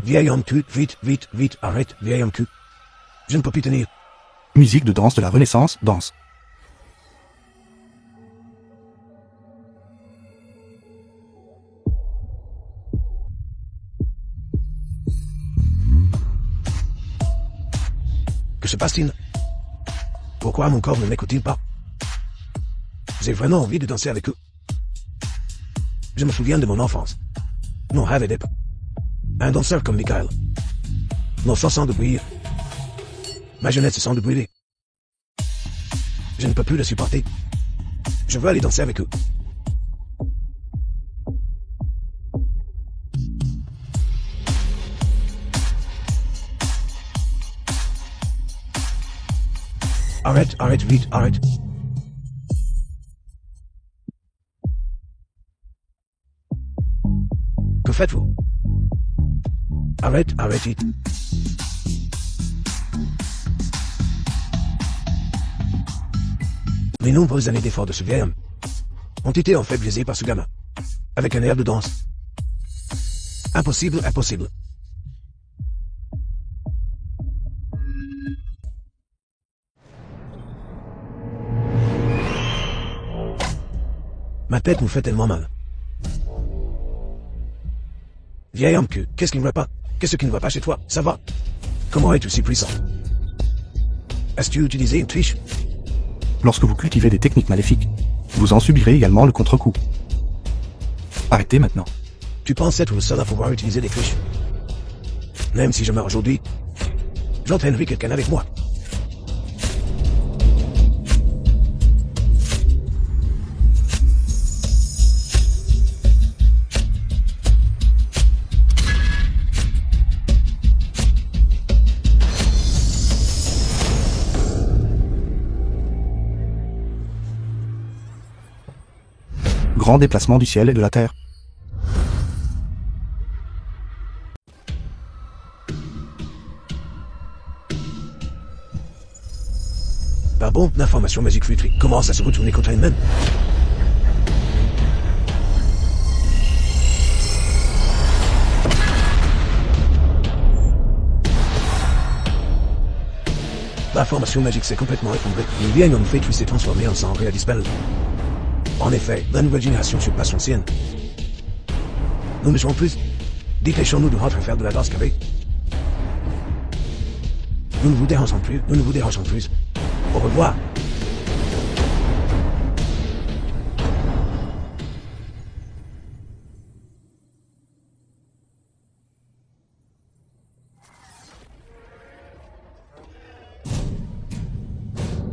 Vieil homme cul, vite, vite, vite, arrête, vieil homme cul. Je ne peux plus tenir. Musique de danse de la Renaissance, danse. Que se passe-t-il? Pourquoi mon corps ne m'écoute-t-il pas? J'ai vraiment envie de danser avec eux. Je me souviens de mon enfance. Mon rêve est d'être un danseur comme Michael. Mon sang sent de bouillir. Ma jeunesse se sent de brûler. Je ne peux plus le supporter. Je veux aller danser avec eux. Arrête, arrête, vite, arrête. Que faites-vous? Arrête, arrête, vite. Les nombreuses années d'efforts de ce vieil homme ont été enfaiblissées par ce gamin, avec un air de danse. Impossible, impossible. Ma tête nous fait tellement mal. Vieil homme que, qu'est-ce qui ne va pas? Qu'est-ce qui ne va pas chez toi? Ça va? Comment es-tu si puissant? Est-ce que tu utilisé une triche? Lorsque vous cultivez des techniques maléfiques, vous en subirez également le contre-coup. Arrêtez maintenant. Tu penses être le seul à pouvoir utiliser des triches? Même si je meurs aujourd'hui, j'entraînerai quelqu'un avec moi. Grand déplacement du ciel et de la terre. Par bon, l'information magique fluide commence à se retourner contre elle-même. La formation magique s'est complètement effondrée. Le vieil homme fétu s'est transformé en sang et a disparu. En effet, la nouvelle génération surpasse l'ancienne. Nous ne serons plus. Dépêchons-nous de rentrer faire de la danse cavée. Nous ne vous dérangeons plus, nous ne vous dérangeons plus. Au revoir.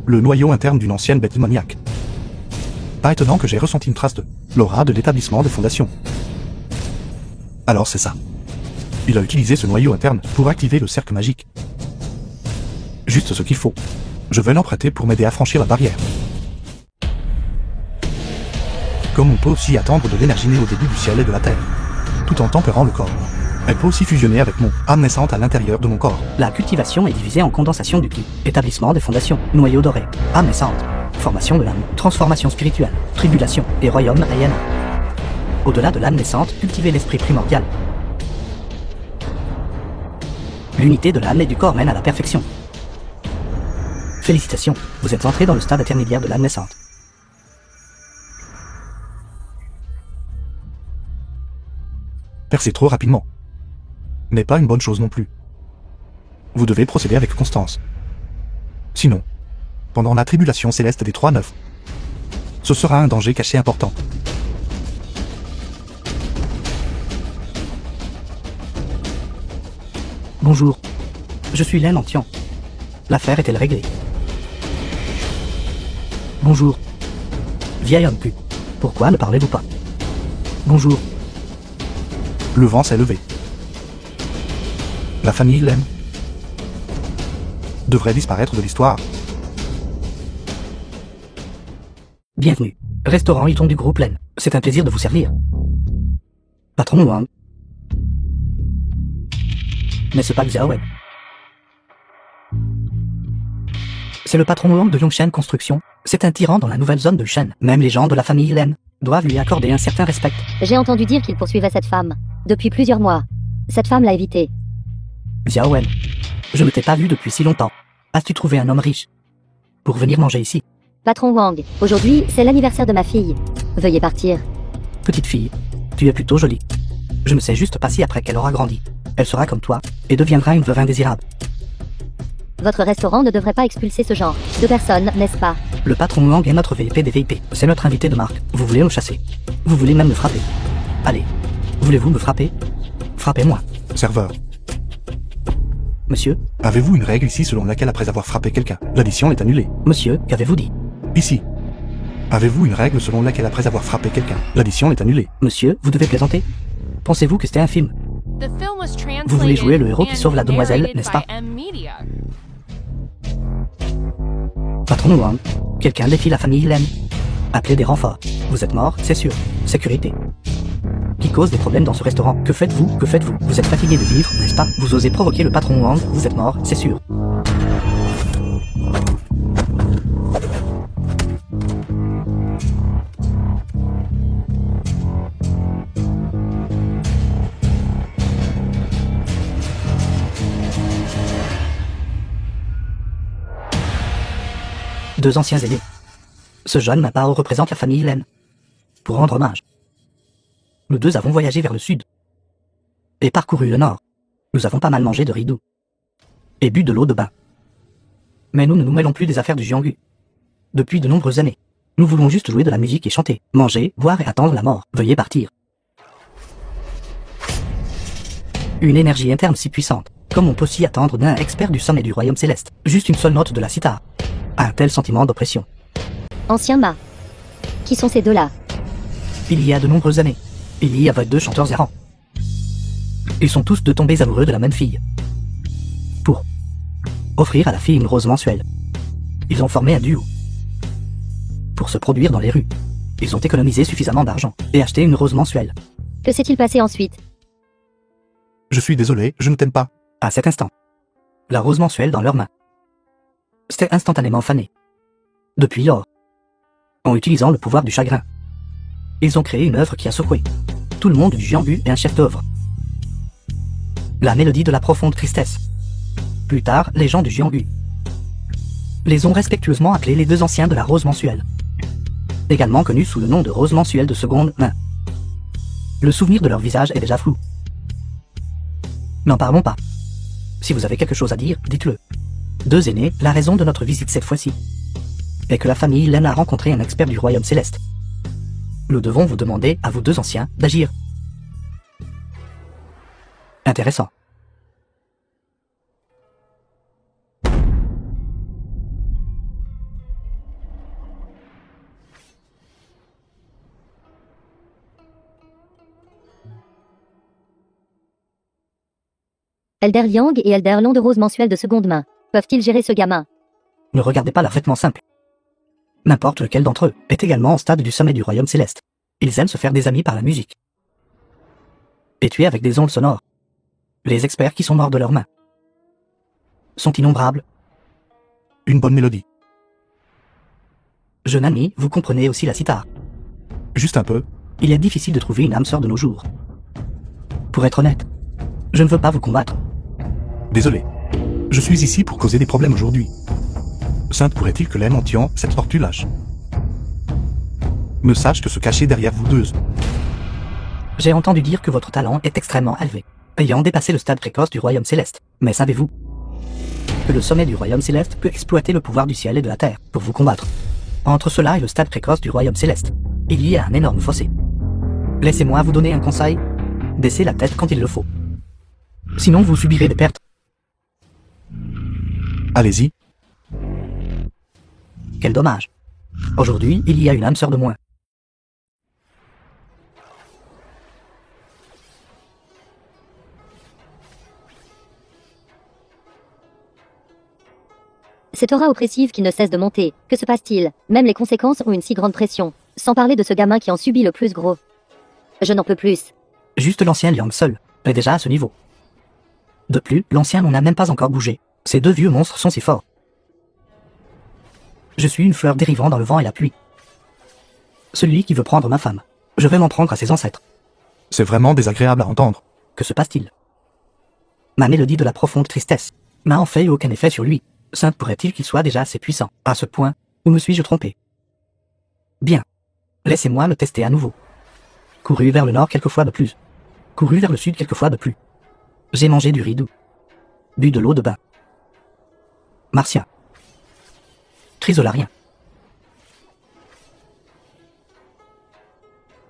Le noyau interne d'une ancienne bête démoniaque. Pas étonnant que j'ai ressenti une trace de l'aura de l'établissement de fondation. Alors c'est ça. Il a utilisé ce noyau interne pour activer le cercle magique. Juste ce qu'il faut. Je vais l'emprunter pour m'aider à franchir la barrière. Comme on peut aussi attendre de l'énergie née au début du ciel et de la terre, tout en tempérant le corps. Elle peut aussi fusionner avec mon âme naissante à l'intérieur de mon corps. La cultivation est divisée en condensation du ki, établissement des fondations, noyau doré, âme naissante, formation de l'âme, transformation spirituelle, tribulation et royaume Ayana. Au-delà de l'âme naissante, cultivez l'esprit primordial. L'unité de l'âme et du corps mène à la perfection. Félicitations, vous êtes entré dans le stade intermédiaire de l'âme naissante. Percez trop rapidement. N'est pas une bonne chose non plus. Vous devez procéder avec constance. Sinon, pendant la tribulation céleste des 3-9, ce sera un danger caché important. Bonjour. Je suis Len Antian. L'affaire est-elle réglée? Bonjour. Vieil homme pu. Pourquoi ne parlez-vous pas? Bonjour. Le vent s'est levé. La famille Lem devrait disparaître de l'histoire. Bienvenue. Restaurant Hilton du groupe Lem. C'est un plaisir de vous servir. Patron Wang. N'est-ce pas Xiao Wei? C'est le patron Wang de Yongshen Construction. C'est un tyran dans la nouvelle zone de Shen. Même les gens de la famille Lem doivent lui accorder un certain respect. J'ai entendu dire qu'il poursuivait cette femme. Depuis plusieurs mois. Cette femme l'a évité. Xiao Wen, je ne t'ai pas vu depuis si longtemps. As-tu trouvé un homme riche pour venir manger ici? Patron Wang, aujourd'hui, c'est l'anniversaire de ma fille. Veuillez partir. Petite fille, tu es plutôt jolie. Je ne sais juste pas si après qu'elle aura grandi, elle sera comme toi et deviendra une veuve indésirable. Votre restaurant ne devrait pas expulser ce genre de personnes, n'est-ce pas? Le patron Wang est notre VIP des VIP. C'est notre invité de marque. Vous voulez le chasser? Vous voulez même le frapper? Allez, voulez-vous me frapper? Frappez-moi. Serveur, Monsieur, avez-vous une règle ici selon laquelle après avoir frappé quelqu'un, l'addition est annulée? monsieur, qu'avez-vous dit? Ici. Avez-vous une règle selon laquelle après avoir frappé quelqu'un, l'addition est annulée? Monsieur, vous devez plaisanter? Pensez-vous que c'était un film? The film was translated Vous voulez jouer le héros qui and sauve la demoiselle, narrated n'est-ce by pas? M-Media. Patron Wang, quelqu'un défie la famille Lem. Appelez des renforts. Vous êtes mort, c'est sûr. Sécurité. Qui cause des problèmes dans ce restaurant? Que faites-vous? Que faites-vous? Vous êtes fatigué de vivre, n'est-ce pas? Vous osez provoquer le patron Wang, vous êtes mort, c'est sûr. Deux anciens aînés. Ce jeune Mapao représente la famille Lem. Pour rendre hommage, nous deux avons voyagé vers le sud et parcouru le nord. Nous avons pas mal mangé de riz doux et bu de l'eau de bain. Mais nous ne nous mêlons plus des affaires du Jianghu. Depuis de nombreuses années, nous voulons juste jouer de la musique et chanter, manger, boire et attendre la mort. Veuillez partir. Une énergie interne si puissante, comme on peut s'y attendre d'un expert du sommet du royaume céleste. Juste une seule note de la sitar. Un tel sentiment d'oppression. Ancien Ma. Qui sont ces deux-là? Il y a de nombreuses années, il y avait deux chanteurs errants. Ils sont tous deux tombés amoureux de la même fille. Pour offrir à la fille une rose mensuelle, ils ont formé un duo. Pour se produire dans les rues, ils ont économisé suffisamment d'argent et acheté une rose mensuelle. Que s'est-il passé ensuite? Je suis désolé, je ne t'aime pas. À cet instant, la rose mensuelle dans leurs mains s'était instantanément fanée. Depuis lors, en utilisant le pouvoir du chagrin, ils ont créé une œuvre qui a secoué tout le monde du Jianghu et un chef d'œuvre. La mélodie de la profonde tristesse. Plus tard, les gens du Jianghu les ont respectueusement appelés les deux anciens de la rose mensuelle, également connus sous le nom de rose mensuelle de seconde main. Le souvenir de leur visage est déjà flou. N'en parlons pas. Si vous avez quelque chose à dire, dites-le. Deux aînés, la raison de notre visite cette fois-ci est que la famille Lem a rencontré un expert du royaume céleste. Nous devons vous demander, à vous deux anciens, d'agir. Intéressant. Elder Liang et Elder Long de rose mensuelle de seconde main. Peuvent-ils gérer ce gamin? Ne regardez pas leur vêtement simple. N'importe lequel d'entre eux est également au stade du sommet du royaume céleste. Ils aiment se faire des amis par la musique. Et tuer avec des ondes sonores. Les experts qui sont morts de leurs mains sont innombrables. Une bonne mélodie. Jeune ami, vous comprenez aussi la sitar. Juste un peu. Il est difficile de trouver une âme sœur de nos jours. Pour être honnête, je ne veux pas vous combattre. Désolé. Je suis ici pour causer des problèmes aujourd'hui. Sainte pourrait-il que Lem en tuant cette tortue lâche me sache que se cacher derrière vous deux. J'ai entendu dire que votre talent est extrêmement élevé, ayant dépassé le stade précoce du royaume céleste. Mais savez-vous que le sommet du royaume céleste peut exploiter le pouvoir du ciel et de la terre pour vous combattre? Entre cela et le stade précoce du royaume céleste, il y a un énorme fossé. Laissez-moi vous donner un conseil. Baissez la tête quand il le faut. Sinon vous subirez des pertes. Allez-y. Quel dommage. Aujourd'hui, il y a une âme sœur de moins. Cette aura oppressive qui ne cesse de monter, que se passe-t-il? Même les conséquences ont une si grande pression. Sans parler de ce gamin qui en subit le plus gros. Je n'en peux plus. Juste l'ancien Liang seul est déjà à ce niveau. De plus, l'ancien n'en a même pas encore bougé. Ces deux vieux monstres sont si forts. Je suis une fleur dérivant dans le vent et la pluie. Celui qui veut prendre ma femme. Je vais m'en prendre à ses ancêtres. C'est vraiment désagréable à entendre. Que se passe-t-il? Ma mélodie de la profonde tristesse n'a en fait eu aucun effet sur lui. Sainte pourrait-il qu'il soit déjà assez puissant, à ce point, ou me suis-je trompé? Bien. Laissez-moi le tester à nouveau. Couru vers le nord quelques fois de plus. Couru vers le sud quelques fois de plus. J'ai mangé du riz doux. Bu de l'eau de bain. Martien. Chrysolarien.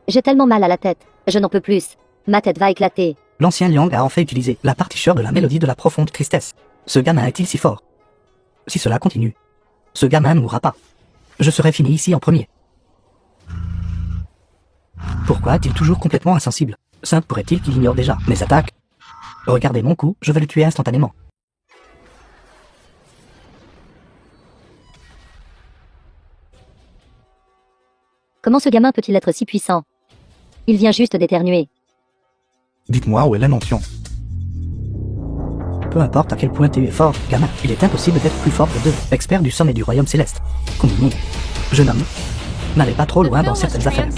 J'ai tellement mal à la tête. Je n'en peux plus. Ma tête va éclater. L'ancien Liang a en fait utilisé la partition de la mélodie de la profonde tristesse. Ce gamin est-il si fort? Si cela continue, ce gamin ne mourra pas. Je serai fini ici en premier. Pourquoi est-il toujours complètement insensible? Sainte pourrait-il qu'il ignore déjà mes attaques? Regardez mon coup, je vais le tuer instantanément. Comment ce gamin peut-il être si puissant? Il vient juste d'éternuer. Dites-moi où est l'Anéantion. Peu importe à quel point tu es fort, gamin, il est impossible d'être plus fort que deux experts du sommet du royaume céleste. Combinés. Jeune homme, n'allez pas trop loin dans certaines affaires.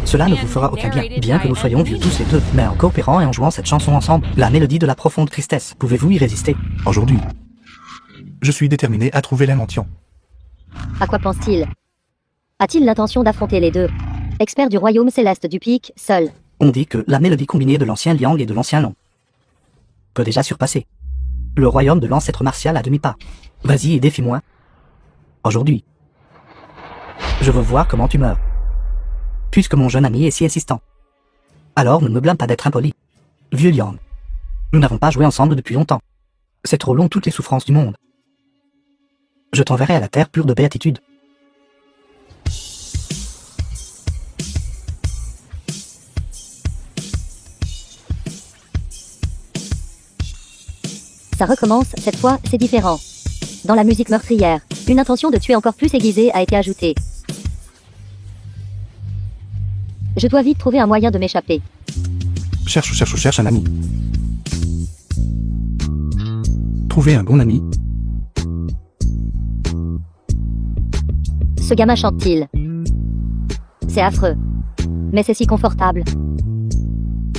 Cela ne vous fera aucun bien, bien que nous soyons vieux tous les deux, mais en coopérant et en jouant cette chanson ensemble, la mélodie de la profonde tristesse, pouvez-vous y résister? Aujourd'hui, je suis déterminé à trouver l'Anéantion. À quoi pense-t-il? A-t-il l'intention d'affronter les deux? Expert du royaume céleste du pic, seul. On dit que la mélodie combinée de l'ancien Liang et de l'ancien Long peut déjà surpasser le royaume de l'ancêtre martial à demi-pas. Vas-y et défie-moi. Aujourd'hui. Je veux voir comment tu meurs. Puisque mon jeune ami est si insistant. Alors ne me blâme pas d'être impoli. Vieux Liang. Nous n'avons pas joué ensemble depuis longtemps. C'est trop long toutes les souffrances du monde. Je t'enverrai à la terre pure de béatitude. Ça recommence, cette fois, c'est différent. Dans la musique meurtrière, une intention de tuer encore plus aiguisée a été ajoutée. Je dois vite trouver un moyen de m'échapper. Cherche un ami. Trouver un bon ami. Ce gamin chante-t-il? C'est affreux. Mais c'est si confortable.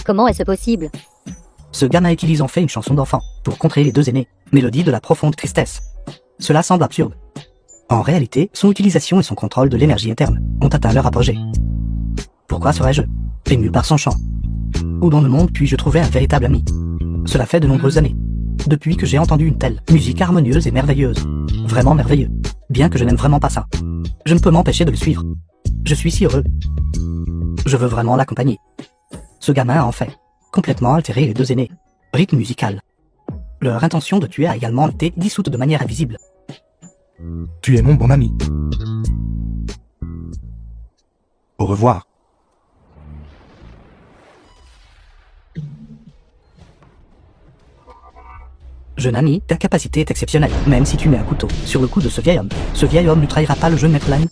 Comment est-ce possible? Ce gamin utilise en fait une chanson d'enfant pour contrer les deux aînés, mélodie de la profonde tristesse. Cela semble absurde. En réalité, son utilisation et son contrôle de l'énergie interne ont atteint leur apogée. Pourquoi serais-je ému par son chant? Où dans le monde puis-je trouver un véritable ami? Cela fait de nombreuses années, depuis que j'ai entendu une telle musique harmonieuse et merveilleuse. Vraiment merveilleux. Bien que je n'aime vraiment pas ça. Je ne peux m'empêcher de le suivre. Je suis si heureux. Je veux vraiment l'accompagner. Ce gamin a en fait complètement altéré les deux aînés. Rythme musical. Leur intention de tuer a également été dissoute de manière invisible. Tu es mon bon ami. Au revoir. Jeune ami, ta capacité est exceptionnelle, même si tu mets un couteau sur le cou de ce vieil homme. Ce vieil homme ne trahira pas le jeune maître Lan.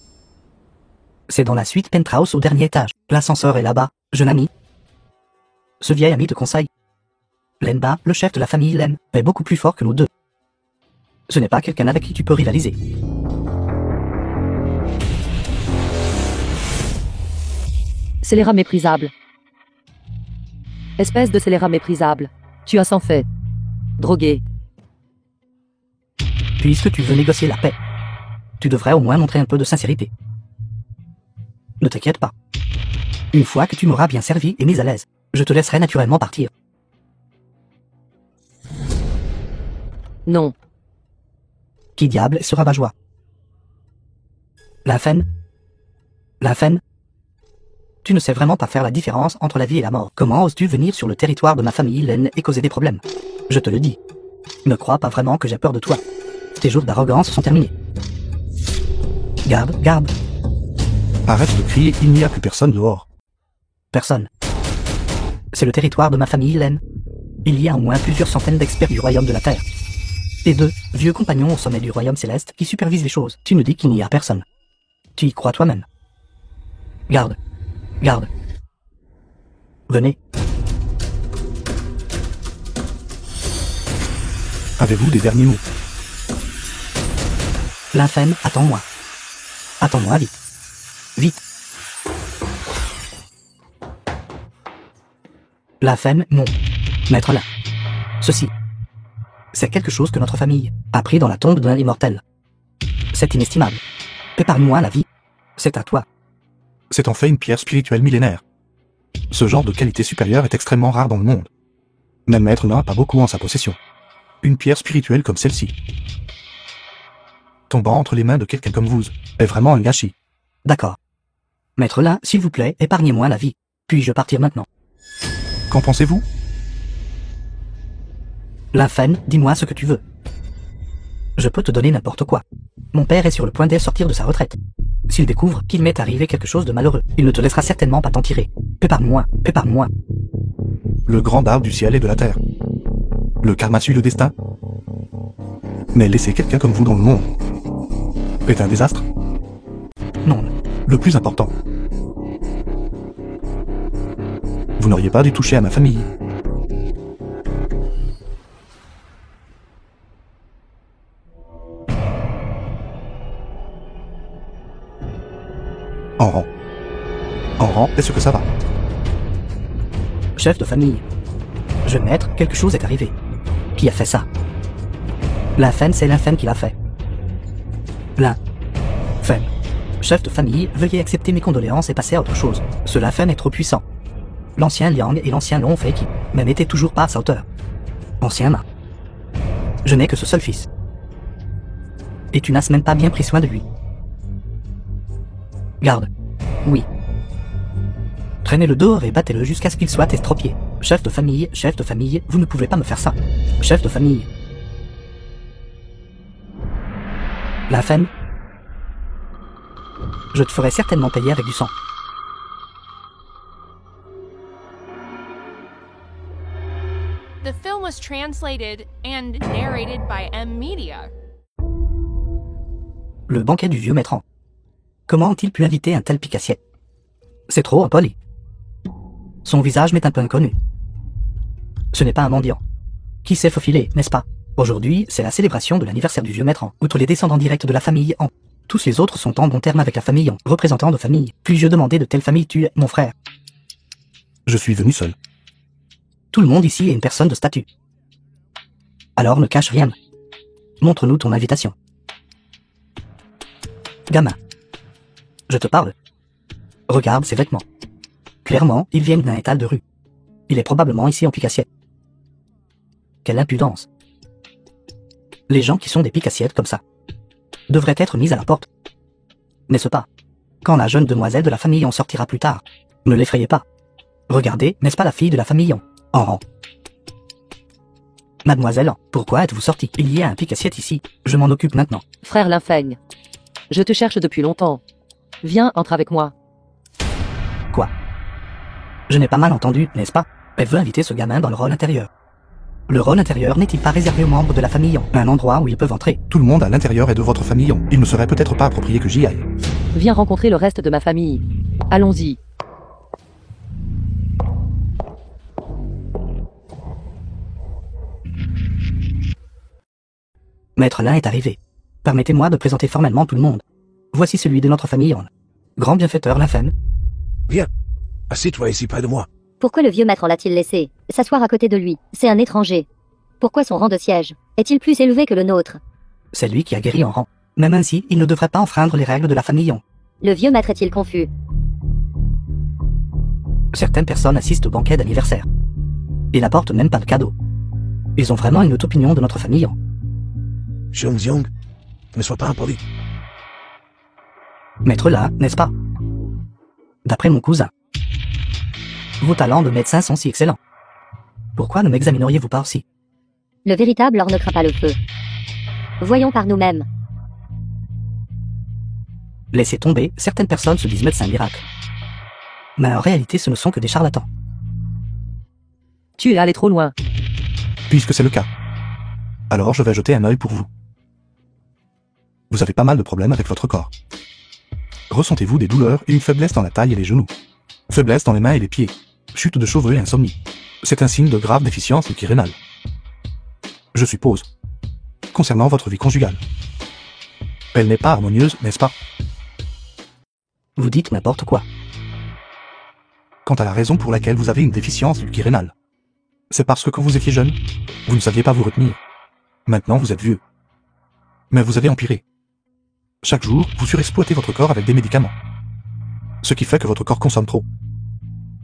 C'est dans la suite Penthouse au dernier étage. L'ascenseur est là-bas, jeune ami. Ce vieil ami te conseille. Lenba, le chef de la famille Len, est beaucoup plus fort que nous deux. Ce n'est pas quelqu'un avec qui tu peux rivaliser. Scélérat méprisable. Espèce de scélérat méprisable. Tu as sans fait. Drogué. Puisque tu veux négocier la paix, tu devrais au moins montrer un peu de sincérité. Ne t'inquiète pas. Une fois que tu m'auras bien servi et mis à l'aise, je te laisserai naturellement partir. Non. Qui diable est ce rabat-joie? L'infâme? L'infâme? Tu ne sais vraiment pas faire la différence entre la vie et la mort. Comment oses-tu venir sur le territoire de ma famille, Len, et causer des problèmes? Je te le dis. Ne crois pas vraiment que j'ai peur de toi. Tes jours d'arrogance sont terminés. Garde, garde. Arrête de crier, il n'y a plus personne dehors. Personne. C'est le territoire de ma famille, Hélène. Il y a au moins plusieurs centaines d'experts du royaume de la Terre. Et 2 vieux compagnons au sommet du royaume céleste qui supervisent les choses. Tu nous dis qu'il n'y a personne. Tu y crois toi-même. Garde. Garde. Venez. Avez-vous des derniers mots? L'infâme, attends-moi. Attends-moi vite. Vite. L'infâme, non. Maître là. Ceci. C'est quelque chose que notre famille a pris dans la tombe d'un immortel. C'est inestimable. Épargne-moi la vie. C'est à toi. C'est en fait une pierre spirituelle millénaire. Ce genre de qualité supérieure est extrêmement rare dans le monde. Même Maître n'en a pas beaucoup en sa possession. Une pierre spirituelle comme celle-ci, tombant entre les mains de quelqu'un comme vous, est vraiment un gâchis. D'accord. Maître là, s'il vous plaît, épargnez-moi la vie. Puis-je partir maintenant? Qu'en pensez-vous? L'infâme, dis-moi ce que tu veux. Je peux te donner n'importe quoi. Mon père est sur le point de sortir de sa retraite. S'il découvre qu'il m'est arrivé quelque chose de malheureux, il ne te laissera certainement pas t'en tirer. Épargne-moi, épargne-moi. Le grand arbre du ciel et de la terre. Le karma suit le destin. Mais laisser quelqu'un comme vous dans le monde est un désastre. Non. Le plus important. Vous n'auriez pas dû toucher à ma famille. En rang. En rang, est-ce que ça va? Chef de famille. Jeune maître, quelque chose est arrivé. Qui a fait ça? L'infâme, c'est l'infâme qui l'a fait. L'infâme. Chef de famille, veuillez accepter mes condoléances et passer à autre chose. Ce l'infâme est trop puissant. L'ancien Liang et l'ancien Long Fei qui, mais n'étaient toujours pas à sa hauteur. Ancien Ma. Je n'ai que ce seul fils. Et tu n'as même pas bien pris soin de lui. Garde. Oui. Traînez-le dehors et battez-le jusqu'à ce qu'il soit estropié. Chef de famille, vous ne pouvez pas me faire ça. Chef de famille. L'infâme. Je te ferai certainement payer avec du sang. The film was translated and narrated by M Media. Le banquet du vieux maître. Comment ont-ils pu inviter un tel pique-assiette? C'est trop impoli. Son visage m'est un peu inconnu. Ce n'est pas un mendiant. Qui s'est faufilé, n'est-ce pas? Aujourd'hui, c'est la célébration de l'anniversaire du vieux maître. Outre les descendants directs de la famille En, tous les autres sont en bon terme avec la famille En, représentant de famille. Puis-je demander de telle famille tu es, mon frère? Je suis venu seul. Tout le monde ici est une personne de statut. Alors ne cache rien. Montre-nous ton invitation. Gamin. Je te parle. Regarde ses vêtements. Clairement, ils viennent d'un étal de rue. Il est probablement ici en pique-assiette. Quelle impudence. Les gens qui sont des pique-assiettes comme ça devraient être mis à la porte. N'est-ce pas? Quand la jeune demoiselle de la famille en sortira plus tard, ne l'effrayez pas. Regardez, n'est-ce pas la fille de la famille en rang? Mademoiselle, pourquoi êtes-vous sortie? Il y a un pique-assiette ici, je m'en occupe maintenant. Frère Linfeigne. Je te cherche depuis longtemps. Viens, entre avec moi. Quoi? Je n'ai pas mal entendu, n'est-ce pas? Elle veut inviter ce gamin dans le rôle intérieur. Le rôle intérieur n'est-il pas réservé aux membres de la famille En, un endroit où ils peuvent entrer? Tout le monde à l'intérieur est de votre famille En. Il ne serait peut-être pas approprié que j'y aille. Viens rencontrer le reste de ma famille. Allons-y. Maître Lin est arrivé. Permettez-moi de présenter formellement tout le monde. Voici celui de notre famille En. Grand bienfaiteur l'infâme. Viens, assieds-toi ici près de moi. Pourquoi le vieux maître l'a-t-il laissé s'asseoir à côté de lui? C'est un étranger. Pourquoi son rang de siège est-il plus élevé que le nôtre? C'est lui qui a guéri en rang. Même ainsi, il ne devrait pas enfreindre les règles de la famille En. Le vieux maître est-il confus? Certaines personnes assistent au banquet d'anniversaire. Ils n'apportent même pas de cadeaux. Ils ont vraiment une haute opinion de notre famille En. Xiong, ne sois pas impoli. Maître là, n'est-ce pas? D'après mon cousin. Vos talents de médecin sont si excellents. Pourquoi ne m'examineriez-vous pas aussi? Le véritable or ne craint pas le feu. Voyons par nous-mêmes. Laissez tomber, certaines personnes se disent médecins miracles. Mais en réalité, ce ne sont que des charlatans. Tu es allé trop loin. Puisque c'est le cas. Alors je vais jeter un œil pour vous. Vous avez pas mal de problèmes avec votre corps. Ressentez-vous des douleurs et une faiblesse dans la taille et les genoux. Faiblesse dans les mains et les pieds. Chute de cheveux et insomnie. C'est un signe de grave déficience rénale. Je suppose. Concernant votre vie conjugale. Elle n'est pas harmonieuse, n'est-ce pas? Vous dites n'importe quoi. Quant à la raison pour laquelle vous avez une déficience du rénale. C'est parce que quand vous étiez jeune, vous ne saviez pas vous retenir. Maintenant vous êtes vieux. Mais vous avez empiré. Chaque jour, vous surexploitez votre corps avec des médicaments. Ce qui fait que votre corps consomme trop.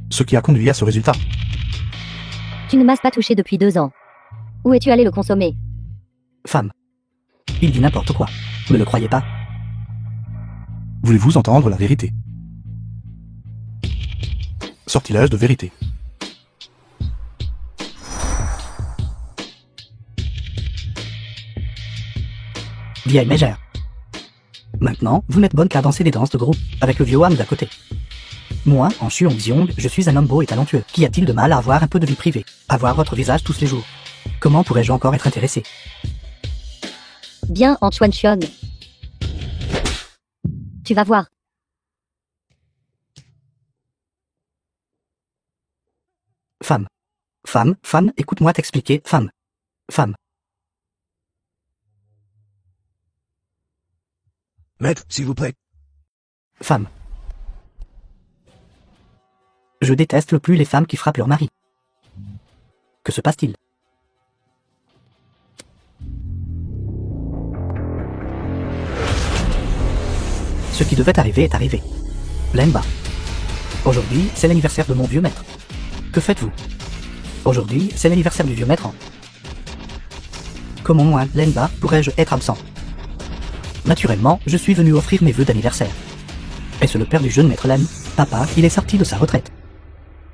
Ce qui a conduit à ce résultat. Tu ne m'as pas touché depuis 2 ans. Où es-tu allé le consommer? Femme. Il dit n'importe quoi. Ne le croyez pas. Voulez-vous entendre la vérité? Sortilège de vérité. Vieille mégère. Maintenant, vous n'êtes bonne qu'à danser des danses de groupe, avec le vieux homme d'à côté. Moi, en Xuong-Xiong, je suis un homme beau et talentueux. Qu'y a-t-il de mal à avoir un peu de vie privée? À voir votre visage tous les jours. Comment pourrais-je encore être intéressé? Bien en Chuan-Chiong. Tu vas voir. Femme. Femme, écoute-moi t'expliquer, femme. Femme. Maître, s'il vous plaît. Femme. Je déteste le plus les femmes qui frappent leur mari. Que se passe-t-il? Ce qui devait arriver est arrivé. Lenba. Aujourd'hui, c'est l'anniversaire de mon vieux maître. Que faites-vous? Aujourd'hui, c'est l'anniversaire du vieux maître. Comment moi, Lenba, pourrais-je être absent? Naturellement, je suis venu offrir mes vœux d'anniversaire. Est-ce le père du jeune maître Len? Papa, il est sorti de sa retraite.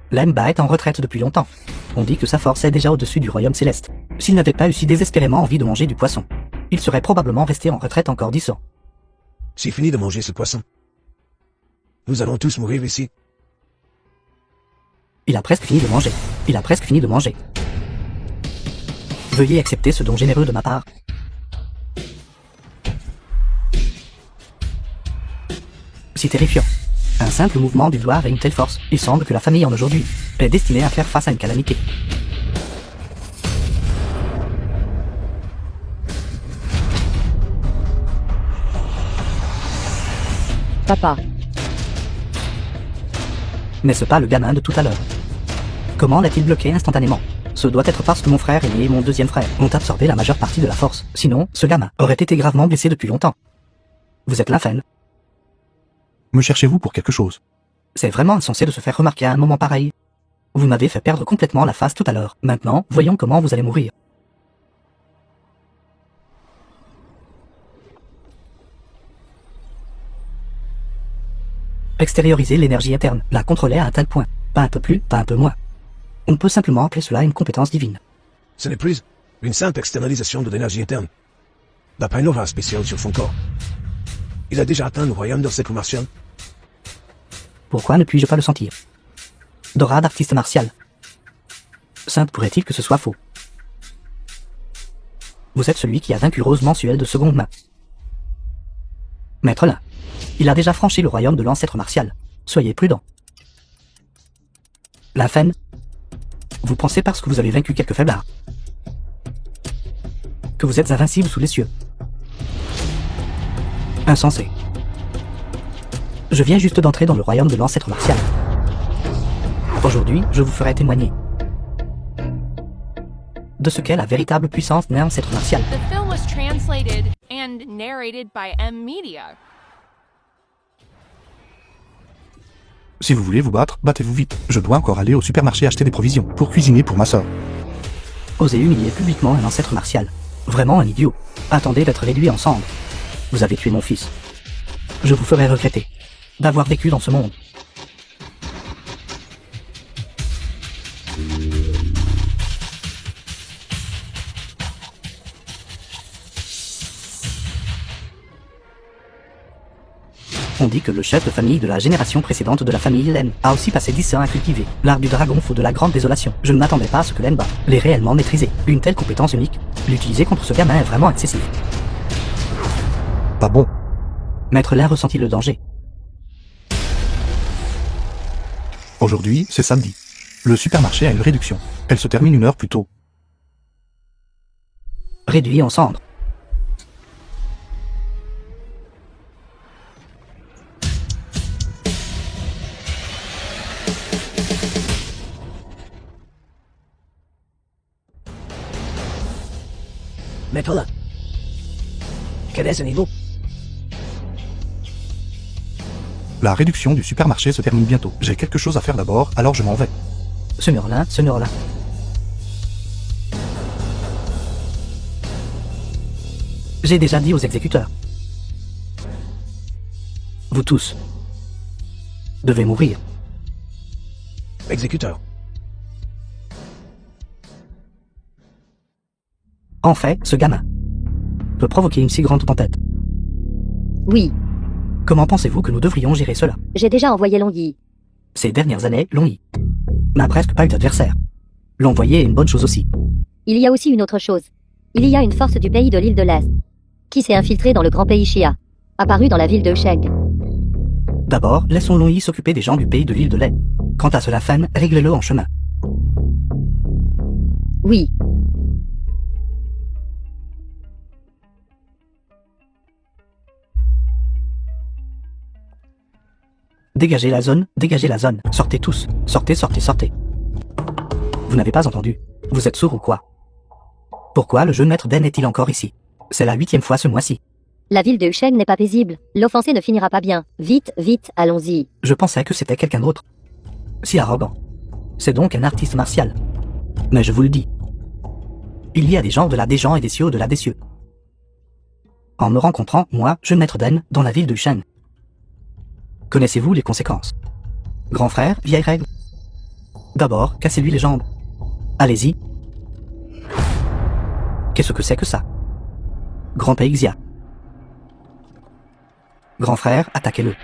Lenba est en retraite depuis longtemps. On dit que sa force est déjà au-dessus du royaume céleste. S'il n'avait pas eu si désespérément envie de manger du poisson, il serait probablement resté en retraite encore 10 ans. C'est fini de manger ce poisson. Nous allons tous mourir ici. Il a presque fini de manger. Il a presque fini de manger. Veuillez accepter ce don généreux de ma part. C'est terrifiant. Un simple mouvement du doigt a une telle force. Il semble que la famille en aujourd'hui est destinée à faire face à une calamité. Papa. N'est-ce pas le gamin de tout à l'heure? Comment l'a-t-il bloqué instantanément? Ce doit être parce que mon frère aîné et mon deuxième frère ont absorbé la majeure partie de la force. Sinon, ce gamin aurait été gravement blessé depuis longtemps. Vous êtes la Fen. Me cherchez-vous pour quelque chose? C'est vraiment insensé de se faire remarquer à un moment pareil. Vous m'avez fait perdre complètement la face tout à l'heure. Maintenant, voyons comment vous allez mourir. Extérioriser l'énergie interne, la contrôler à un tel point. Pas un peu plus, pas un peu moins. On peut simplement appeler cela une compétence divine. Ce n'est plus une simple externalisation de l'énergie interne. D'après une aura spéciale sur son corps. Il a déjà atteint le royaume de l'ancêtre martial. Pourquoi ne puis-je pas le sentir? D'aura d'artiste martial. Sainte pourrait-il que ce soit faux? Vous êtes celui qui a vaincu Rose Mensuelle de seconde main. Maître Lin, il a déjà franchi le royaume de l'ancêtre martial. Soyez prudent. La Fen, vous pensez parce que vous avez vaincu quelques faiblards que vous êtes invincible sous les cieux. Insensé. Je viens juste d'entrer dans le royaume de l'ancêtre martial. Aujourd'hui, je vous ferai témoigner de ce qu'est la véritable puissance d'un ancêtre martial. The film was translated and narrated by M Media. Si vous voulez vous battre, battez-vous vite. Je dois encore aller au supermarché acheter des provisions pour cuisiner pour ma sœur. Osez humilier publiquement un ancêtre martial. Vraiment un idiot. Attendez d'être réduits ensemble. Vous avez tué mon fils. Je vous ferai regretter d'avoir vécu dans ce monde. dit que le chef de famille de la génération précédente de la famille Len a aussi passé 10 ans à cultiver l'art du dragon fou de la grande désolation. Je ne m'attendais pas à ce que Lenba l'ait réellement maîtrisé. Une telle compétence unique, l'utiliser contre ce gamin est vraiment excessif. Pas bon. Maître Len ressentit le danger. Aujourd'hui, c'est samedi. Le supermarché a une réduction. Elle se termine 1 heure plus tôt. Réduit en cendres. Maître là. Quel est ce niveau? La réduction du supermarché se termine bientôt. J'ai quelque chose à faire d'abord, alors je m'en vais. Ce mur-là, ce mur-là. J'ai déjà dit aux exécuteurs. Vous tous devez mourir. Exécuteur. En fait, ce gamin peut provoquer une si grande tempête. Oui, Comment pensez-vous que nous devrions gérer cela? j'ai déjà envoyé Longyi. Ces dernières années, Longyi n'a presque pas eu d'adversaire. L'envoyer est une bonne chose aussi. Il y a aussi une autre chose. Il y a une force du pays de l'île de l'Est qui s'est infiltrée dans le grand pays Xia, apparue dans la ville de Sheng. D'abord, laissons Longyi s'occuper des gens du pays de l'île de lait. Quant à cela, Fan, réglez-le en chemin. Oui, Dégagez la zone, dégagez la zone. Sortez tous. Sortez, sortez, sortez. Vous n'avez pas entendu. Vous êtes sourd ou quoi? Pourquoi le jeune maître Den est-il encore ici? C'est la 8e fois ce mois-ci. la ville de Sheng n'est pas paisible. L'offensé ne finira pas bien. Vite, vite, allons-y. Je pensais que c'était quelqu'un d'autre. Si arrogant. C'est donc un artiste martial. Mais je vous le dis. Il y a des gens au-delà des gens et des cieux au-delà des cieux. En me rencontrant, moi, jeune maître Den, dans la ville de Sheng. Connaissez-vous les conséquences? Grand frère, vieille règle. D'abord, cassez-lui les jambes. Allez-y. Qu'est-ce que c'est que ça? Grand pays Xia. Grand frère, attaquez-le.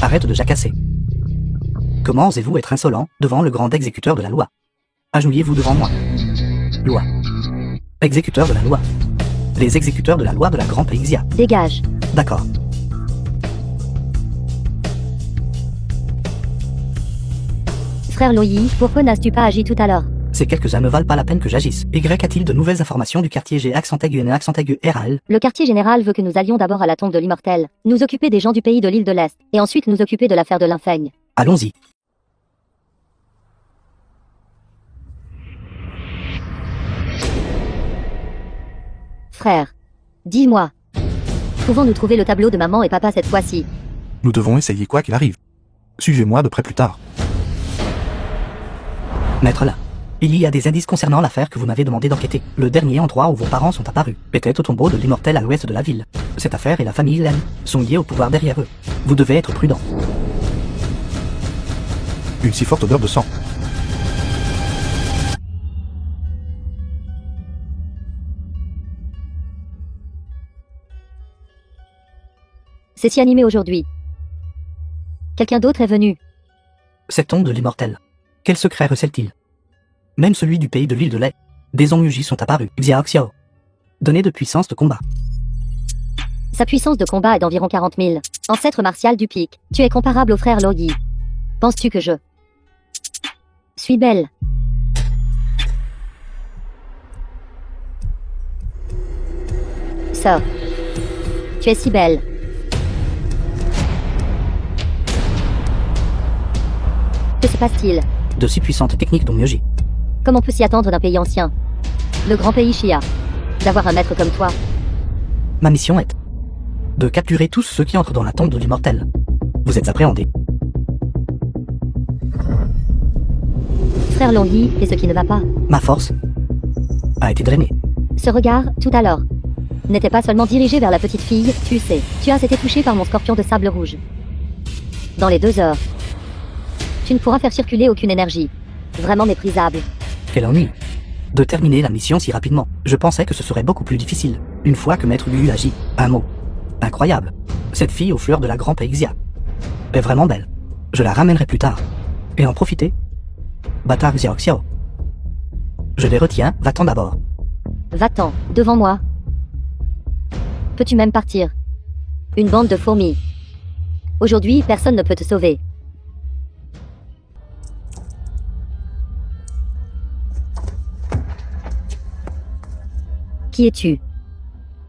Arrête de jacasser. Comment osez-vous être insolent devant le grand exécuteur de la loi? Agenouillez-vous devant moi. Loi. Exécuteur de la loi. Les exécuteurs de la loi de la Grand Pays Xia. Dégage. D'accord. Frère Longyi, pourquoi n'as-tu pas agi tout à l'heure? Ces quelques-uns ne valent pas la peine que j'agisse. Y a-t-il de nouvelles informations du quartier G accent aigu N accent aigu RAL? Le quartier général veut que nous allions d'abord à la tombe de l'immortel, nous occuper des gens du pays de l'île de l'Est, et ensuite nous occuper de l'affaire de l'infeigne. Allons-y. Frère, dis-moi, pouvons-nous trouver le tableau de maman et papa cette fois-ci? Nous devons essayer quoi qu'il arrive. Suivez-moi de près plus tard. Maître là. Il y a des indices concernant l'affaire que vous m'avez demandé d'enquêter. Le dernier endroit où vos parents sont apparus. Peut-être au tombeau de l'immortel à l'ouest de la ville. Cette affaire et la famille Len sont liées au pouvoir derrière eux. Vous devez être prudent. Une si forte odeur de sang. C'est si animé aujourd'hui. Quelqu'un d'autre est venu. Cette tombe de l'immortel. Quel secret recèle-t-il? Même celui du pays de l'île de lait. Des Ongyuji sont apparus. Xiao Xiao. Données de puissance de combat. Sa puissance de combat est d'environ 40 000. Ancêtre martial du pic. Tu es comparable au frère Longyi. Penses-tu que je suis belle? Sœur. Tu es si belle. Que se passe-t-il? De si puissantes techniques d'Ongyuji. Comme on peut s'y attendre d'un pays ancien? Le grand pays Xia. D'avoir un maître comme toi. Ma mission est de capturer tous ceux qui entrent dans la tombe de l'immortel. Vous êtes appréhendé. Frère Longyi, qu'est-ce qui ne va pas? Ma force a été drainée. Ce regard, tout à l'heure, n'était pas seulement dirigé vers la petite fille, tu sais. Tu as été touché par mon scorpion de sable rouge. Dans les 2 heures, tu ne pourras faire circuler aucune énergie. Vraiment méprisable. Quel ennui de terminer la mission si rapidement. Je pensais que ce serait beaucoup plus difficile. Une fois que Maître Gu agit. Un mot. Incroyable. Cette fille aux fleurs de la Grand Peixia est vraiment belle. Je la ramènerai plus tard. Et en profiter. Bâtard Xiao Xiao. Je les retiens, va-t'en d'abord. Va-t'en, devant moi. Peux-tu même partir? Une bande de fourmis. Aujourd'hui, personne ne peut te sauver. Qui es-tu?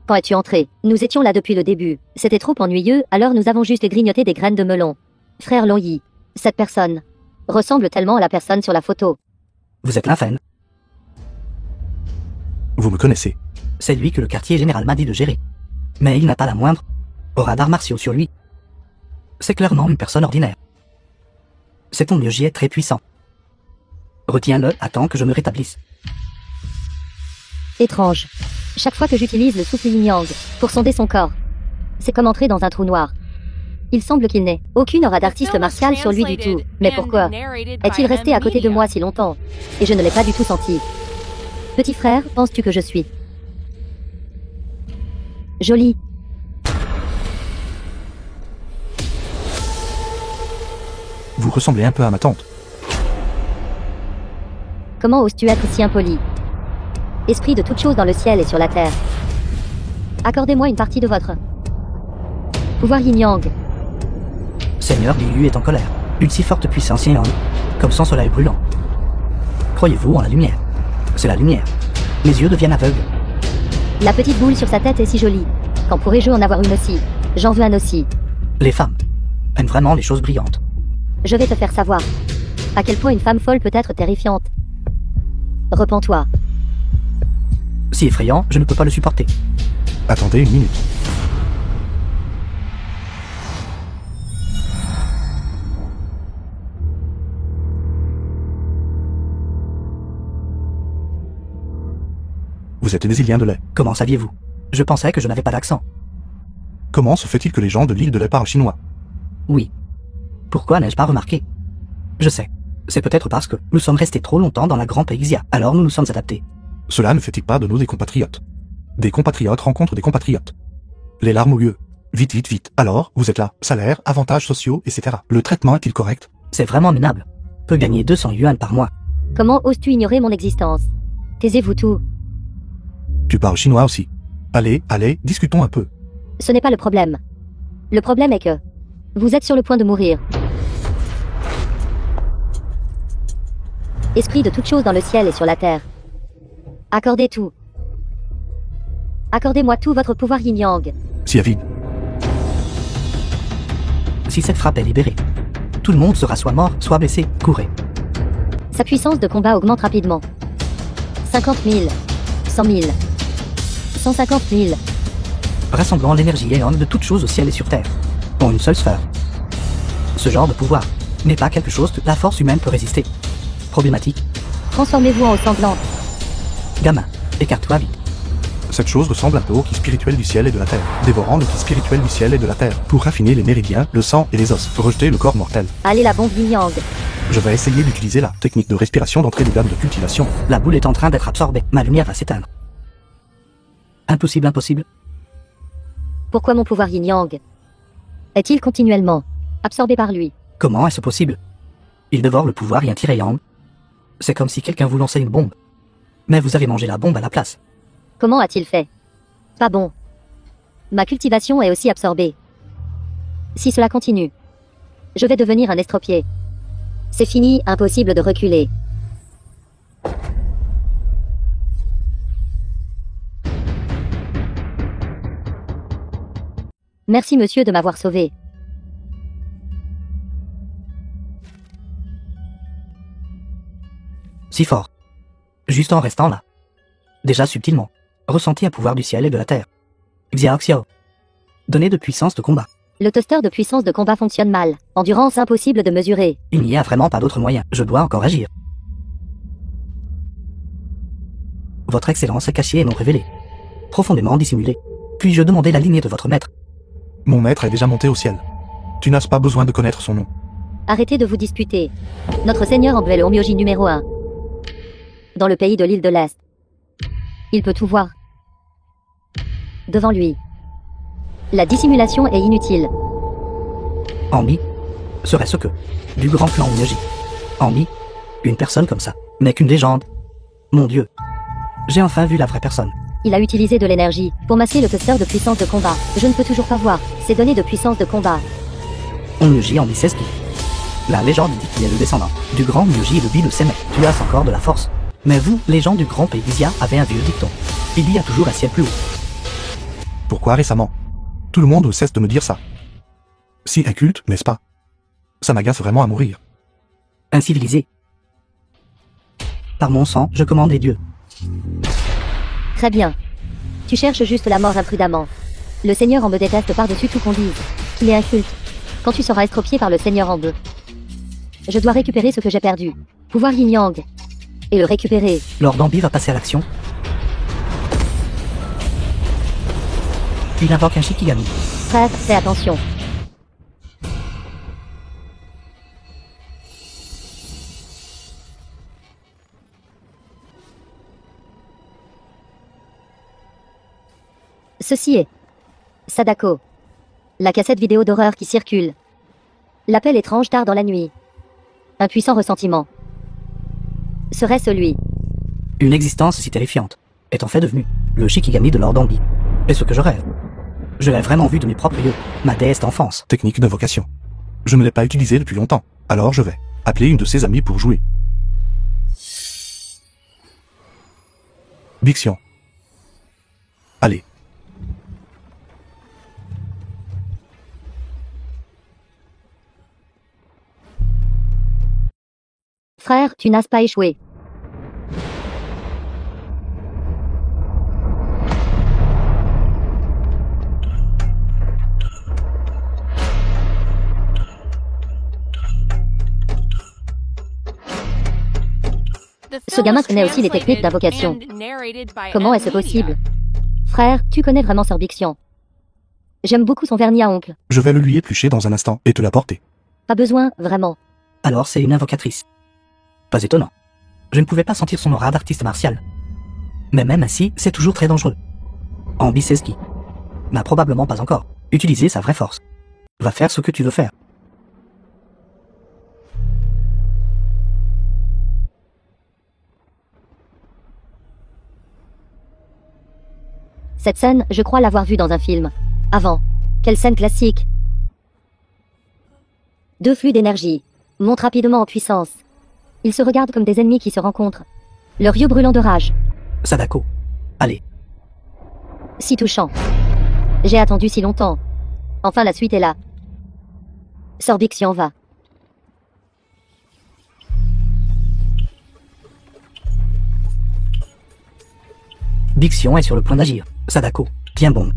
Quand es-tu entré? Nous étions là depuis le début. C'était trop ennuyeux, alors nous avons juste grignoté des graines de melon. Frère Longyi, cette personne ressemble tellement à la personne sur la photo. Vous êtes l'infâme. Vous me connaissez. C'est lui que le quartier général m'a dit de gérer. Mais il n'a pas la moindre aura d'arts martiaux sur lui. C'est clairement une personne ordinaire. C'est ton Myoji est très puissant. Retiens-le, attends que je me rétablisse. Étrange. Chaque fois que j'utilise le souffle yin-yang pour sonder son corps, c'est comme entrer dans un trou noir. Il semble qu'il n'ait aucune aura d'artiste martial sur lui du tout. Mais pourquoi est-il resté à côté de moi si longtemps? Et je ne l'ai pas du tout senti. Petit frère, penses-tu que je suis jolie? Vous ressemblez un peu à ma tante. Comment oses-tu être si impoli? Esprit de toutes choses dans le ciel et sur la terre. Accordez-moi une partie de votre pouvoir yin-yang. Seigneur Liu est en colère. Une si forte puissance yang, comme son soleil brûlant. Croyez-vous en la lumière? C'est la lumière. Mes yeux deviennent aveugles. La petite boule sur sa tête est si jolie. Quand pourrais-je en avoir une aussi? J'en veux un aussi. Les femmes aiment vraiment les choses brillantes. Je vais te faire savoir à quel point une femme folle peut être terrifiante. Repens-toi. Si effrayant, je ne peux pas le supporter. Attendez une minute. Vous êtes des Iliens de lait. Comment saviez-vous? Je pensais que je n'avais pas d'accent. Comment se fait-il que les gens de l'île de lait parlent chinois? Oui. Pourquoi n'ai-je pas remarqué? Je sais. C'est peut-être parce que nous sommes restés trop longtemps dans la Grand Peixia, alors nous nous sommes adaptés. Cela ne fait-il pas de nous des compatriotes? Des compatriotes rencontrent des compatriotes. Les larmes aux yeux. Vite, vite, vite. Alors, vous êtes là. Salaire, avantages sociaux, etc. Le traitement est-il correct? C'est vraiment minable. Peut gagner 200 yuan par mois. Comment oses-tu ignorer mon existence? Taisez-vous tout. Tu parles chinois aussi. Allez, allez, discutons un peu. Ce n'est pas le problème. Le problème est que vous êtes sur le point de mourir. Esprit de toutes choses dans le ciel et sur la terre. Accordez tout. Accordez-moi tout votre pouvoir yin-yang. Si avide. Si cette frappe est libérée, tout le monde sera soit mort, soit blessé. Courez. Sa puissance de combat augmente rapidement. 50 000. 100 000. 150 000. Rassemblant l'énergie yang de toutes choses au ciel et sur terre. En une seule sphère. Ce genre de pouvoir n'est pas quelque chose que la force humaine peut résister. Problématique. Transformez-vous en eau sanglante. Gamin, écarte-toi vite. Cette chose ressemble un peu au ki spirituel du ciel et de la terre, dévorant le ki spirituel du ciel et de la terre, pour raffiner les méridiens, le sang et les os, rejeter le corps mortel. Allez la bombe yin-yang. Je vais essayer d'utiliser la technique de respiration d'entrée des dames de cultivation. La boule est en train d'être absorbée. Ma lumière va s'éteindre. Impossible, impossible. Pourquoi mon pouvoir yin-yang est-il continuellement absorbé par lui? Comment est-ce possible? Il dévore le pouvoir yin-yang. C'est comme si quelqu'un vous lançait une bombe. Mais vous avez mangé la bombe à la place. Comment a-t-il fait? Pas bon. Ma cultivation est aussi absorbée. Si cela continue, je vais devenir un estropié. C'est fini, impossible de reculer. Merci monsieur de m'avoir sauvé. Si fort. Juste en restant là. Déjà subtilement. Ressenti un pouvoir du ciel et de la terre. Xiao Xiao. Donner de puissance de combat. Le toaster de puissance de combat fonctionne mal. Endurance impossible de mesurer. Il n'y a vraiment pas d'autre moyen. Je dois encore agir. Votre excellence est cachée et non révélée. Profondément dissimulée. Puis-je demander la lignée de votre maître? Mon maître est déjà monté au ciel. Tu n'as pas besoin de connaître son nom. Arrêtez de vous disputer. Notre seigneur en est le Onmyoji numéro 1. Dans le pays de l'île de l'Est. Il peut tout voir. Devant lui. La dissimulation est inutile. Ambi serait-ce que du grand clan Uneji. Ambi, une personne comme ça, n'est qu'une légende. Mon Dieu. J'ai enfin vu la vraie personne. Il a utilisé de l'énergie pour masquer le cluster de puissance de combat. Je ne peux toujours pas voir ces données de puissance de combat. Uneji Ambi Seski. La légende dit qu'il est le descendant du grand Uneji et le le Semet. Tu as encore de la force. Mais vous, les gens du grand pays d'Isia, avez un vieux dicton. Il y a toujours un ciel plus haut. Pourquoi récemment? Tout le monde cesse de me dire ça. Si inculte, n'est-ce pas? Ça m'agace vraiment à mourir. Incivilisé. Par mon sang, je commande les dieux. Très bien. Tu cherches juste la mort imprudemment. Le Seigneur en me déteste par-dessus tout qu'on dise. Il est inculte. Quand tu seras estropié par le Seigneur en bleu. Je dois récupérer ce que j'ai perdu. Pouvoir Yin Yang. Et le récupérer. Lord Ambi va passer à l'action. Il invoque un Shikigami. Frère, fais attention. Ceci est Sadako. La cassette vidéo d'horreur qui circule. L'appel étrange tard dans la nuit. Un puissant ressentiment. Serait-ce lui? Une existence si terrifiante est en fait devenue le Shikigami de Lord Ambi. Et ce que je rêve. Je l'ai vraiment vu de mes propres yeux, ma déesse d'enfance. Technique d'invocation. Je ne l'ai pas utilisée depuis longtemps, alors je vais appeler une de ses amies pour jouer. Bixion. Allez. Frère, tu n'as pas échoué. Ce gamin connaît aussi les techniques d'invocation. Comment est-ce possible? Frère, tu connais vraiment Sir Bixion. J'aime beaucoup son vernis à ongles. Je vais le lui éplucher dans un instant et te l'apporter. Pas besoin, vraiment. Alors c'est une invocatrice. Pas étonnant. Je ne pouvais pas sentir son aura d'artiste martial. Mais même ainsi, c'est toujours très dangereux. Ambi Seski n'a probablement pas encore utilisé sa vraie force. Va faire ce que tu veux faire. Cette scène, je crois l'avoir vue dans un film. Avant. Quelle scène classique. Deux flux d'énergie montent rapidement en puissance. Ils se regardent comme des ennemis qui se rencontrent. Leurs yeux brûlants de rage. Sadako. Allez. Si touchant. J'ai attendu si longtemps. Enfin la suite est là. Sir Bixion va. Bixion est sur le point d'agir. Sadako. Bien bon.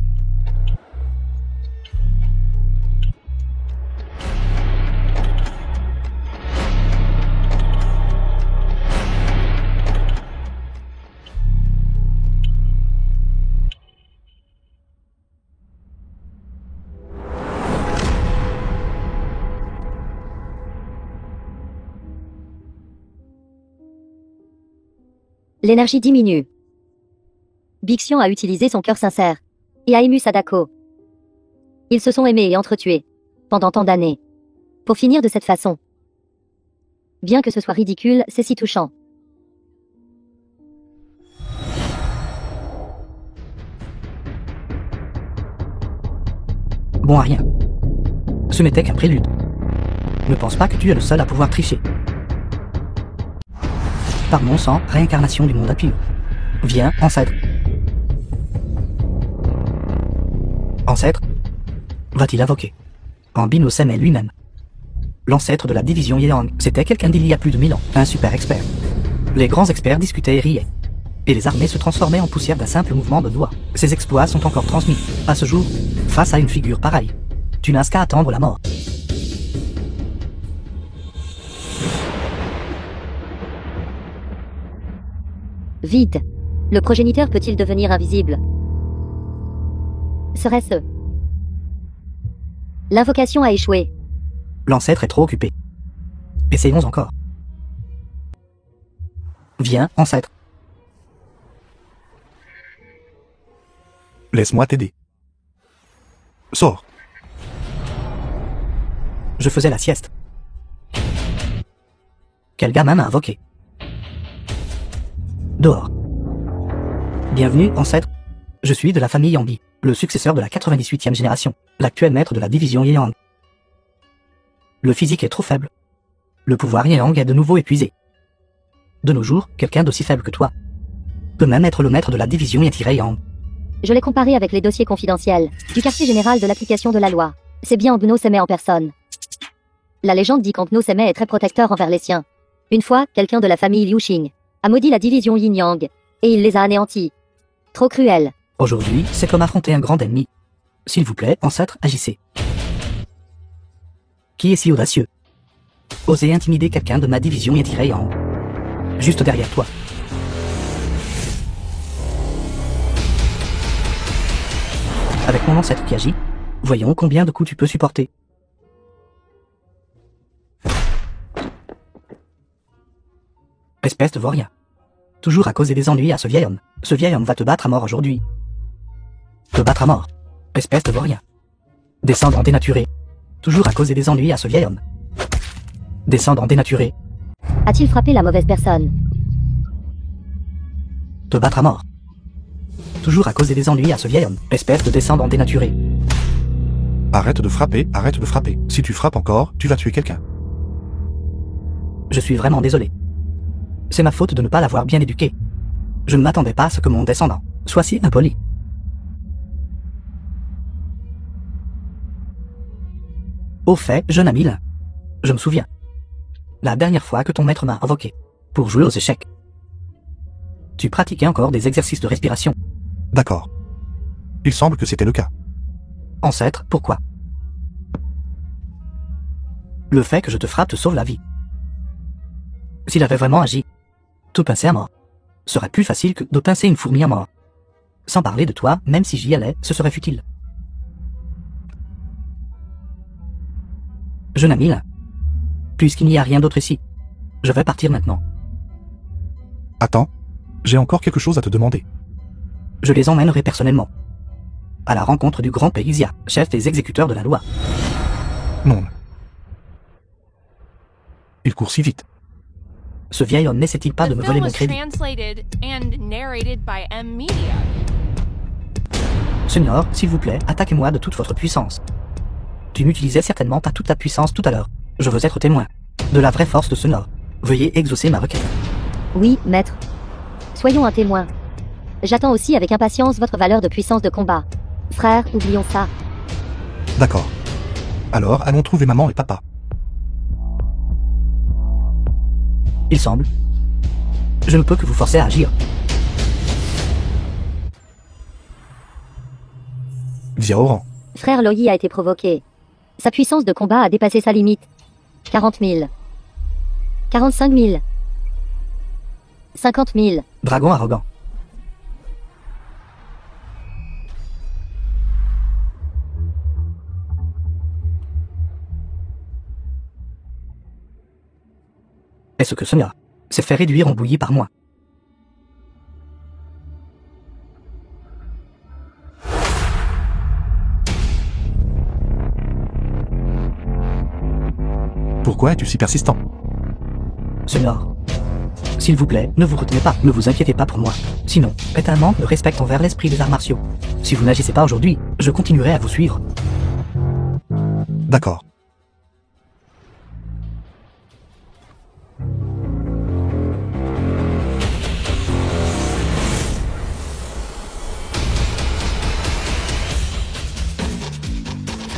L'énergie diminue. Bixion a utilisé son cœur sincère et a ému Sadako. Ils se sont aimés et entretués pendant tant d'années. Pour finir de cette façon. Bien que ce soit ridicule, c'est si touchant. Bon à rien. Ce n'était qu'un prélude. Ne pense pas que tu es le seul à pouvoir tricher. Par mon sang, réincarnation du monde impur. Viens, ancêtre. Ancêtre? Va-t-il invoquer? Ambi no Semet lui-même. L'ancêtre de la division Yang, c'était quelqu'un d'il y a plus de 1000 ans, un super expert. Les grands experts discutaient et riaient. Et les armées se transformaient en poussière d'un simple mouvement de doigts. Ces exploits sont encore transmis, à ce jour, face à une figure pareille. Tu n'as qu'à attendre la mort. Vite. Le progéniteur peut-il devenir invisible? Serait-ce? L'invocation a échoué. L'ancêtre est trop occupé. Essayons encore. Viens, ancêtre. Laisse-moi t'aider. Sors. Je faisais la sieste. Quel gamin m'a invoqué. Dehors. Bienvenue, ancêtre. Je suis de la famille Yangbi, le successeur de la 98e génération, l'actuel maître de la division Yang. Le physique est trop faible. Le pouvoir Yang est de nouveau épuisé. De nos jours, quelqu'un d'aussi faible que toi peut même être le maître de la division Yang. Je l'ai comparé avec les dossiers confidentiels du quartier général de l'application de la loi. C'est bien Gno Seme en personne. La légende dit qu'Gno Seme est très protecteur envers les siens. Une fois, quelqu'un de la famille Liu Xing a maudit la division Yin-Yang, et il les a anéantis. Trop cruel. Aujourd'hui, c'est comme affronter un grand ennemi. S'il vous plaît, ancêtre, agissez. Qui est si audacieux? Osez intimider quelqu'un de ma division Yang. Juste derrière toi. Avec mon ancêtre qui agit, voyons combien de coups tu peux supporter. Espèce de vaurien. Toujours à causer des ennuis à ce vieil homme. Ce vieil homme va te battre à mort aujourd'hui. Te battre à mort. Espèce de vaurien. Descendre en dénaturé. Toujours à causer des ennuis à ce vieil homme. Descendre en dénaturé. A-t-il frappé la mauvaise personne? Te battre à mort. Toujours à causer des ennuis à ce vieil homme. Espèce de descendre en dénaturé. Arrête de frapper, arrête de frapper. Si tu frappes encore, tu vas tuer quelqu'un. Je suis vraiment désolé. C'est ma faute de ne pas l'avoir bien éduqué. Je ne m'attendais pas à ce que mon descendant soit si impoli. Au fait, jeune ami Lin, je me souviens. La dernière fois que ton maître m'a invoqué pour jouer aux échecs, tu pratiquais encore des exercices de respiration. D'accord. Il semble que c'était le cas. Ancêtre, pourquoi? Le fait que je te frappe te sauve la vie. S'il avait vraiment agi, te pincer à mort serait plus facile que de pincer une fourmi à mort. Sans parler de toi, même si j'y allais, ce serait futile. Jeune ami Lin, puisqu'il n'y a rien d'autre ici, je vais partir maintenant. Attends, j'ai encore quelque chose à te demander. Je les emmènerai personnellement à la rencontre du grand Peizia, chef des exécuteurs de la loi. Non. Il court si vite. Ce vieil homme n'essaie-t-il pas de The me film voler mon was crédit? translated and narrated by M Media. Seigneur, s'il vous plaît, attaquez-moi de toute votre puissance. Tu n'utilisais certainement pas toute ta puissance tout à l'heure. Je veux être témoin de la vraie force de ce Nord. Veuillez exaucer ma requête. Oui, maître. Soyons un témoin. J'attends aussi avec impatience votre valeur de puissance de combat. Frère, oublions ça. D'accord. Alors, allons trouver maman et papa. Il semble. Je ne peux que vous forcer à agir. Xiaoran. Frère Loyi a été provoqué. Sa puissance de combat a dépassé sa limite. 40 000. 45 000. 50 000. Dragon arrogant. Est-ce que Sonia s'est fait réduire en bouillie par moi? Pourquoi es-tu si persistant? Seigneur, s'il vous plaît, ne vous retenez pas, ne vous inquiétez pas pour moi. Sinon, faites un manque de respect envers l'esprit des arts martiaux. Si vous n'agissez pas aujourd'hui, je continuerai à vous suivre. D'accord.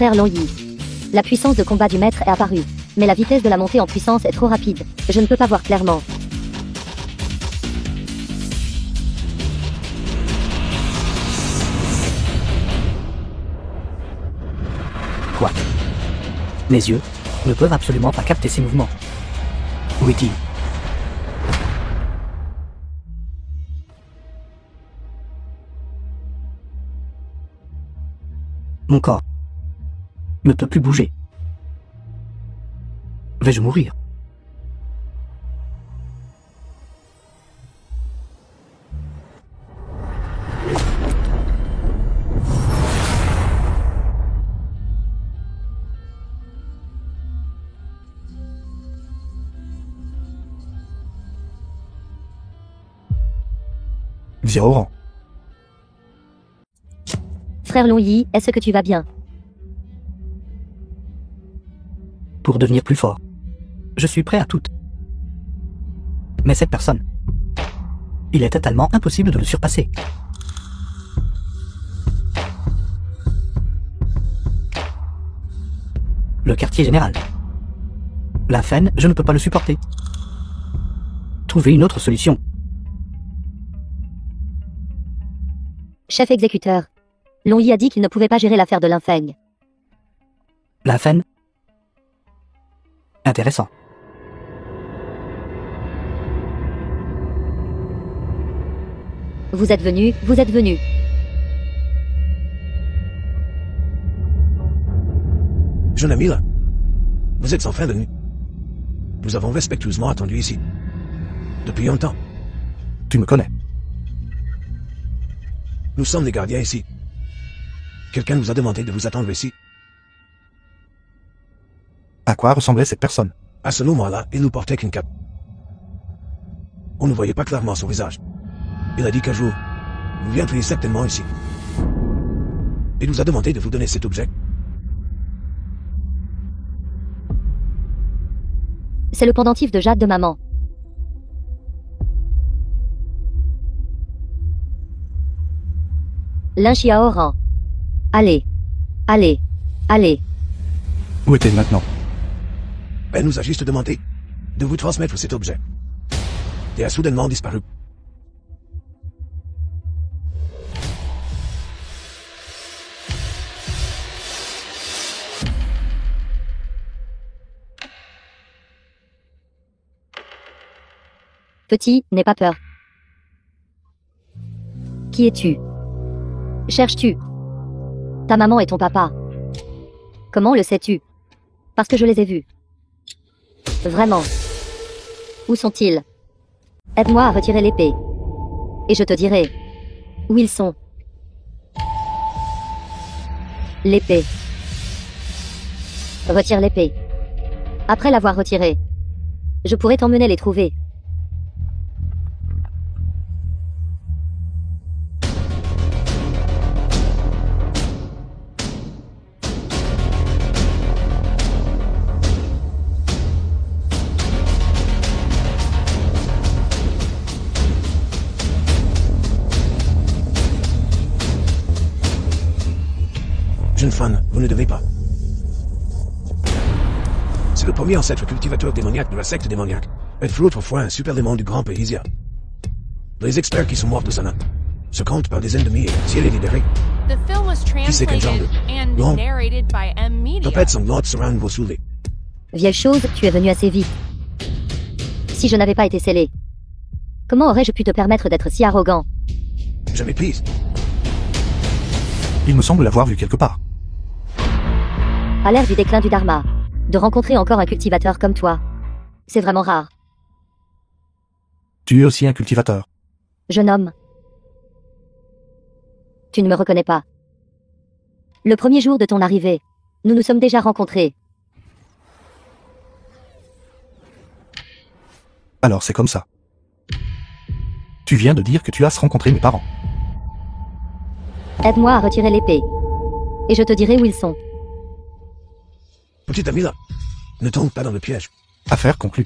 Frère Loyi. La puissance de combat du maître est apparue. Mais la vitesse de la montée en puissance est trop rapide. Je ne peux pas voir clairement. Quoi? Mes yeux ne peuvent absolument pas capter ces mouvements. Où est-il? Mon corps ne peut plus bouger. Vais-je mourir? Xiaoran. Frère Longyi, est-ce que tu vas bien? Pour devenir plus fort. Je suis prêt à tout. Mais cette personne, il est totalement impossible de le surpasser. Le quartier général. La Fen, je ne peux pas le supporter. Trouvez une autre solution. Chef exécuteur. Longyi a dit qu'il ne pouvait pas gérer l'affaire de Linfeng. La Fen. Intéressant. Vous êtes venu, vous êtes venu. Jeune ami là, vous êtes en fin de nuit. Nous avons respectueusement attendu ici. Depuis longtemps. Tu me connais. Nous sommes les gardiens ici. Quelqu'un nous a demandé de vous attendre ici. À quoi ressemblait cette personne? À ce moment-là, il nous portait qu'une cape. On ne voyait pas clairement son visage. Il a dit qu'un jour, vous viendriez certainement ici. Il nous a demandé de vous donner cet objet. C'est le pendentif de Jade de maman. Lin Xiaoran. Allez. Allez. Allez. Où est-elle maintenant? Elle nous a juste demandé de vous transmettre cet objet. Et a soudainement disparu. Petit, n'aie pas peur. Qui es-tu? Cherches-tu? Ta maman et ton papa. Comment le sais-tu? Parce que je les ai vus. Vraiment. Où sont-ils? Aide-moi à retirer l'épée. Et je te dirai où ils sont. L'épée. Retire l'épée. Après l'avoir retirée, je pourrai t'emmener les trouver. Jeune fan, vous ne devez pas. C'est le premier ancêtre cultivateur démoniaque de la secte démoniaque. Elle fut autrefois un super démon du grand Péhisia. Les experts qui sont morts de Sana se comptent par dizaines de milliers. Si elle est libérée, The film was Qui c'est quel genre translated and Long. narrated by M Media. tempêtes sanglantes surroundent vos soulets. Vieille chose, tu es venu assez vite. Si je n'avais pas été scellé, comment aurais-je pu te permettre d'être si arrogant? Je méprise. Il me semble l'avoir vu quelque part. À l'ère du déclin du Dharma, de rencontrer encore un cultivateur comme toi, c'est vraiment rare. Tu es aussi un cultivateur. Jeune homme. Tu ne me reconnais pas. Le premier jour de ton arrivée, nous nous sommes déjà rencontrés. Alors c'est comme ça. Tu viens de dire que tu as rencontré mes parents. Aide-moi à retirer l'épée. Et je te dirai où ils sont. Petit ami là, ne tombe pas dans le piège. Affaire conclue.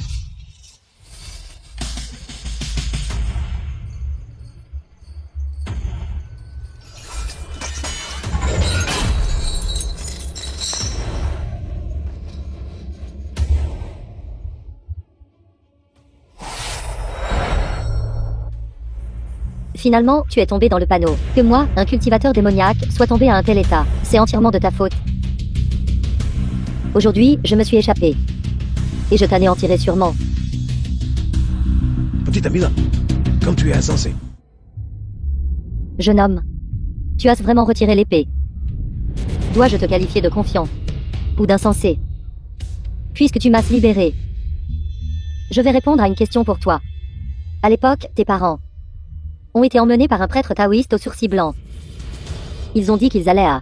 Finalement, tu es tombé dans le panneau. Que moi, un cultivateur démoniaque, soit tombé à un tel état, c'est entièrement de ta faute. Aujourd'hui, je me suis échappé. Et je t'anéantirai sûrement. Petit ami là, comme tu es insensé. Jeune homme, tu as vraiment retiré l'épée. Dois-je te qualifier de confiant? Ou d'insensé? Puisque tu m'as libéré. Je vais répondre à une question pour toi. À l'époque, tes parents ont été emmenés par un prêtre taoïste aux sourcils blancs. Ils ont dit qu'ils allaient à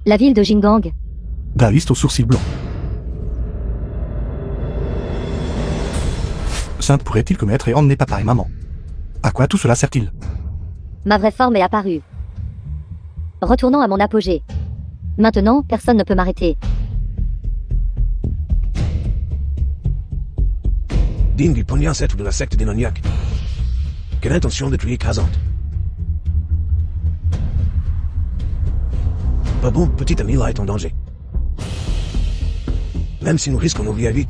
la ville de Jinggang. Taoïste aux sourcils blancs. Sainte pourrait-il commettre et emmener papa et maman? À quoi tout cela sert-il? Ma vraie forme est apparue. Retournant à mon apogée. Maintenant, personne ne peut m'arrêter. Digne du premier ancêtre de la secte démoniaque. Quelle intention de tuer écrasante. Pas bon, petit ami là est en danger. Même si nous risquons nos vies à vie,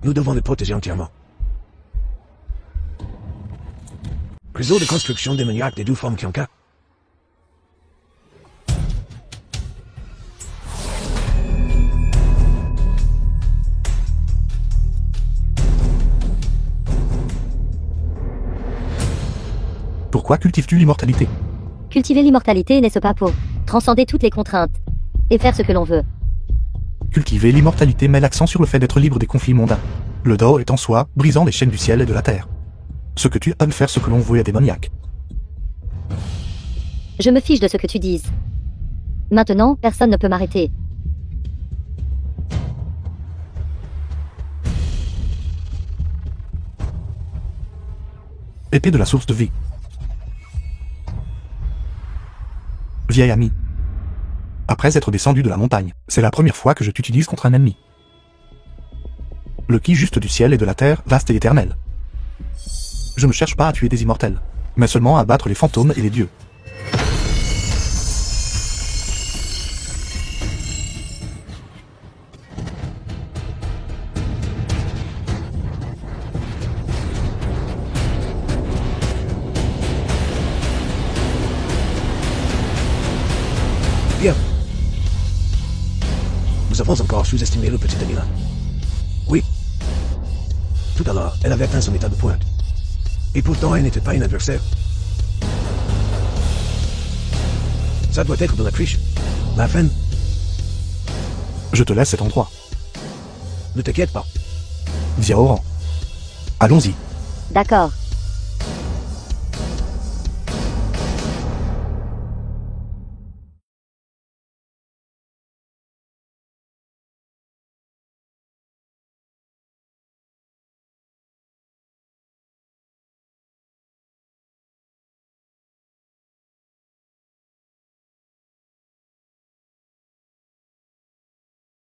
nous devons le protéger entièrement. Réseau de construction démoniaque des deux formes Kianka. Pourquoi cultives-tu l'immortalité? Cultiver l'immortalité, n'est-ce pas pour transcender toutes les contraintes et faire ce que l'on veut? Cultiver l'immortalité met l'accent sur le fait d'être libre des conflits mondains. Le Dao est en soi, brisant les chaînes du ciel et de la terre. Ce que tu aimes faire ce que l'on veut est démoniaque. Je me fiche de ce que tu dises. Maintenant, personne ne peut m'arrêter. Épée de la source de vie. Vieil ami. Après être descendu de la montagne, c'est la première fois que je t'utilise contre un ennemi. Le ki juste du ciel et de la terre, vaste et éternel. Je ne cherche pas à tuer des immortels, mais seulement à battre les fantômes et les dieux. Bien. Nous avons encore sous-estimé le petit ami là. Oui. Tout à l'heure, elle avait atteint son état de pointe. Et pourtant, elle n'était pas une adversaire. Ça doit être de la triche. La fin. Je te laisse cet endroit. Ne t'inquiète pas. Viens au rang. Allons-y. D'accord.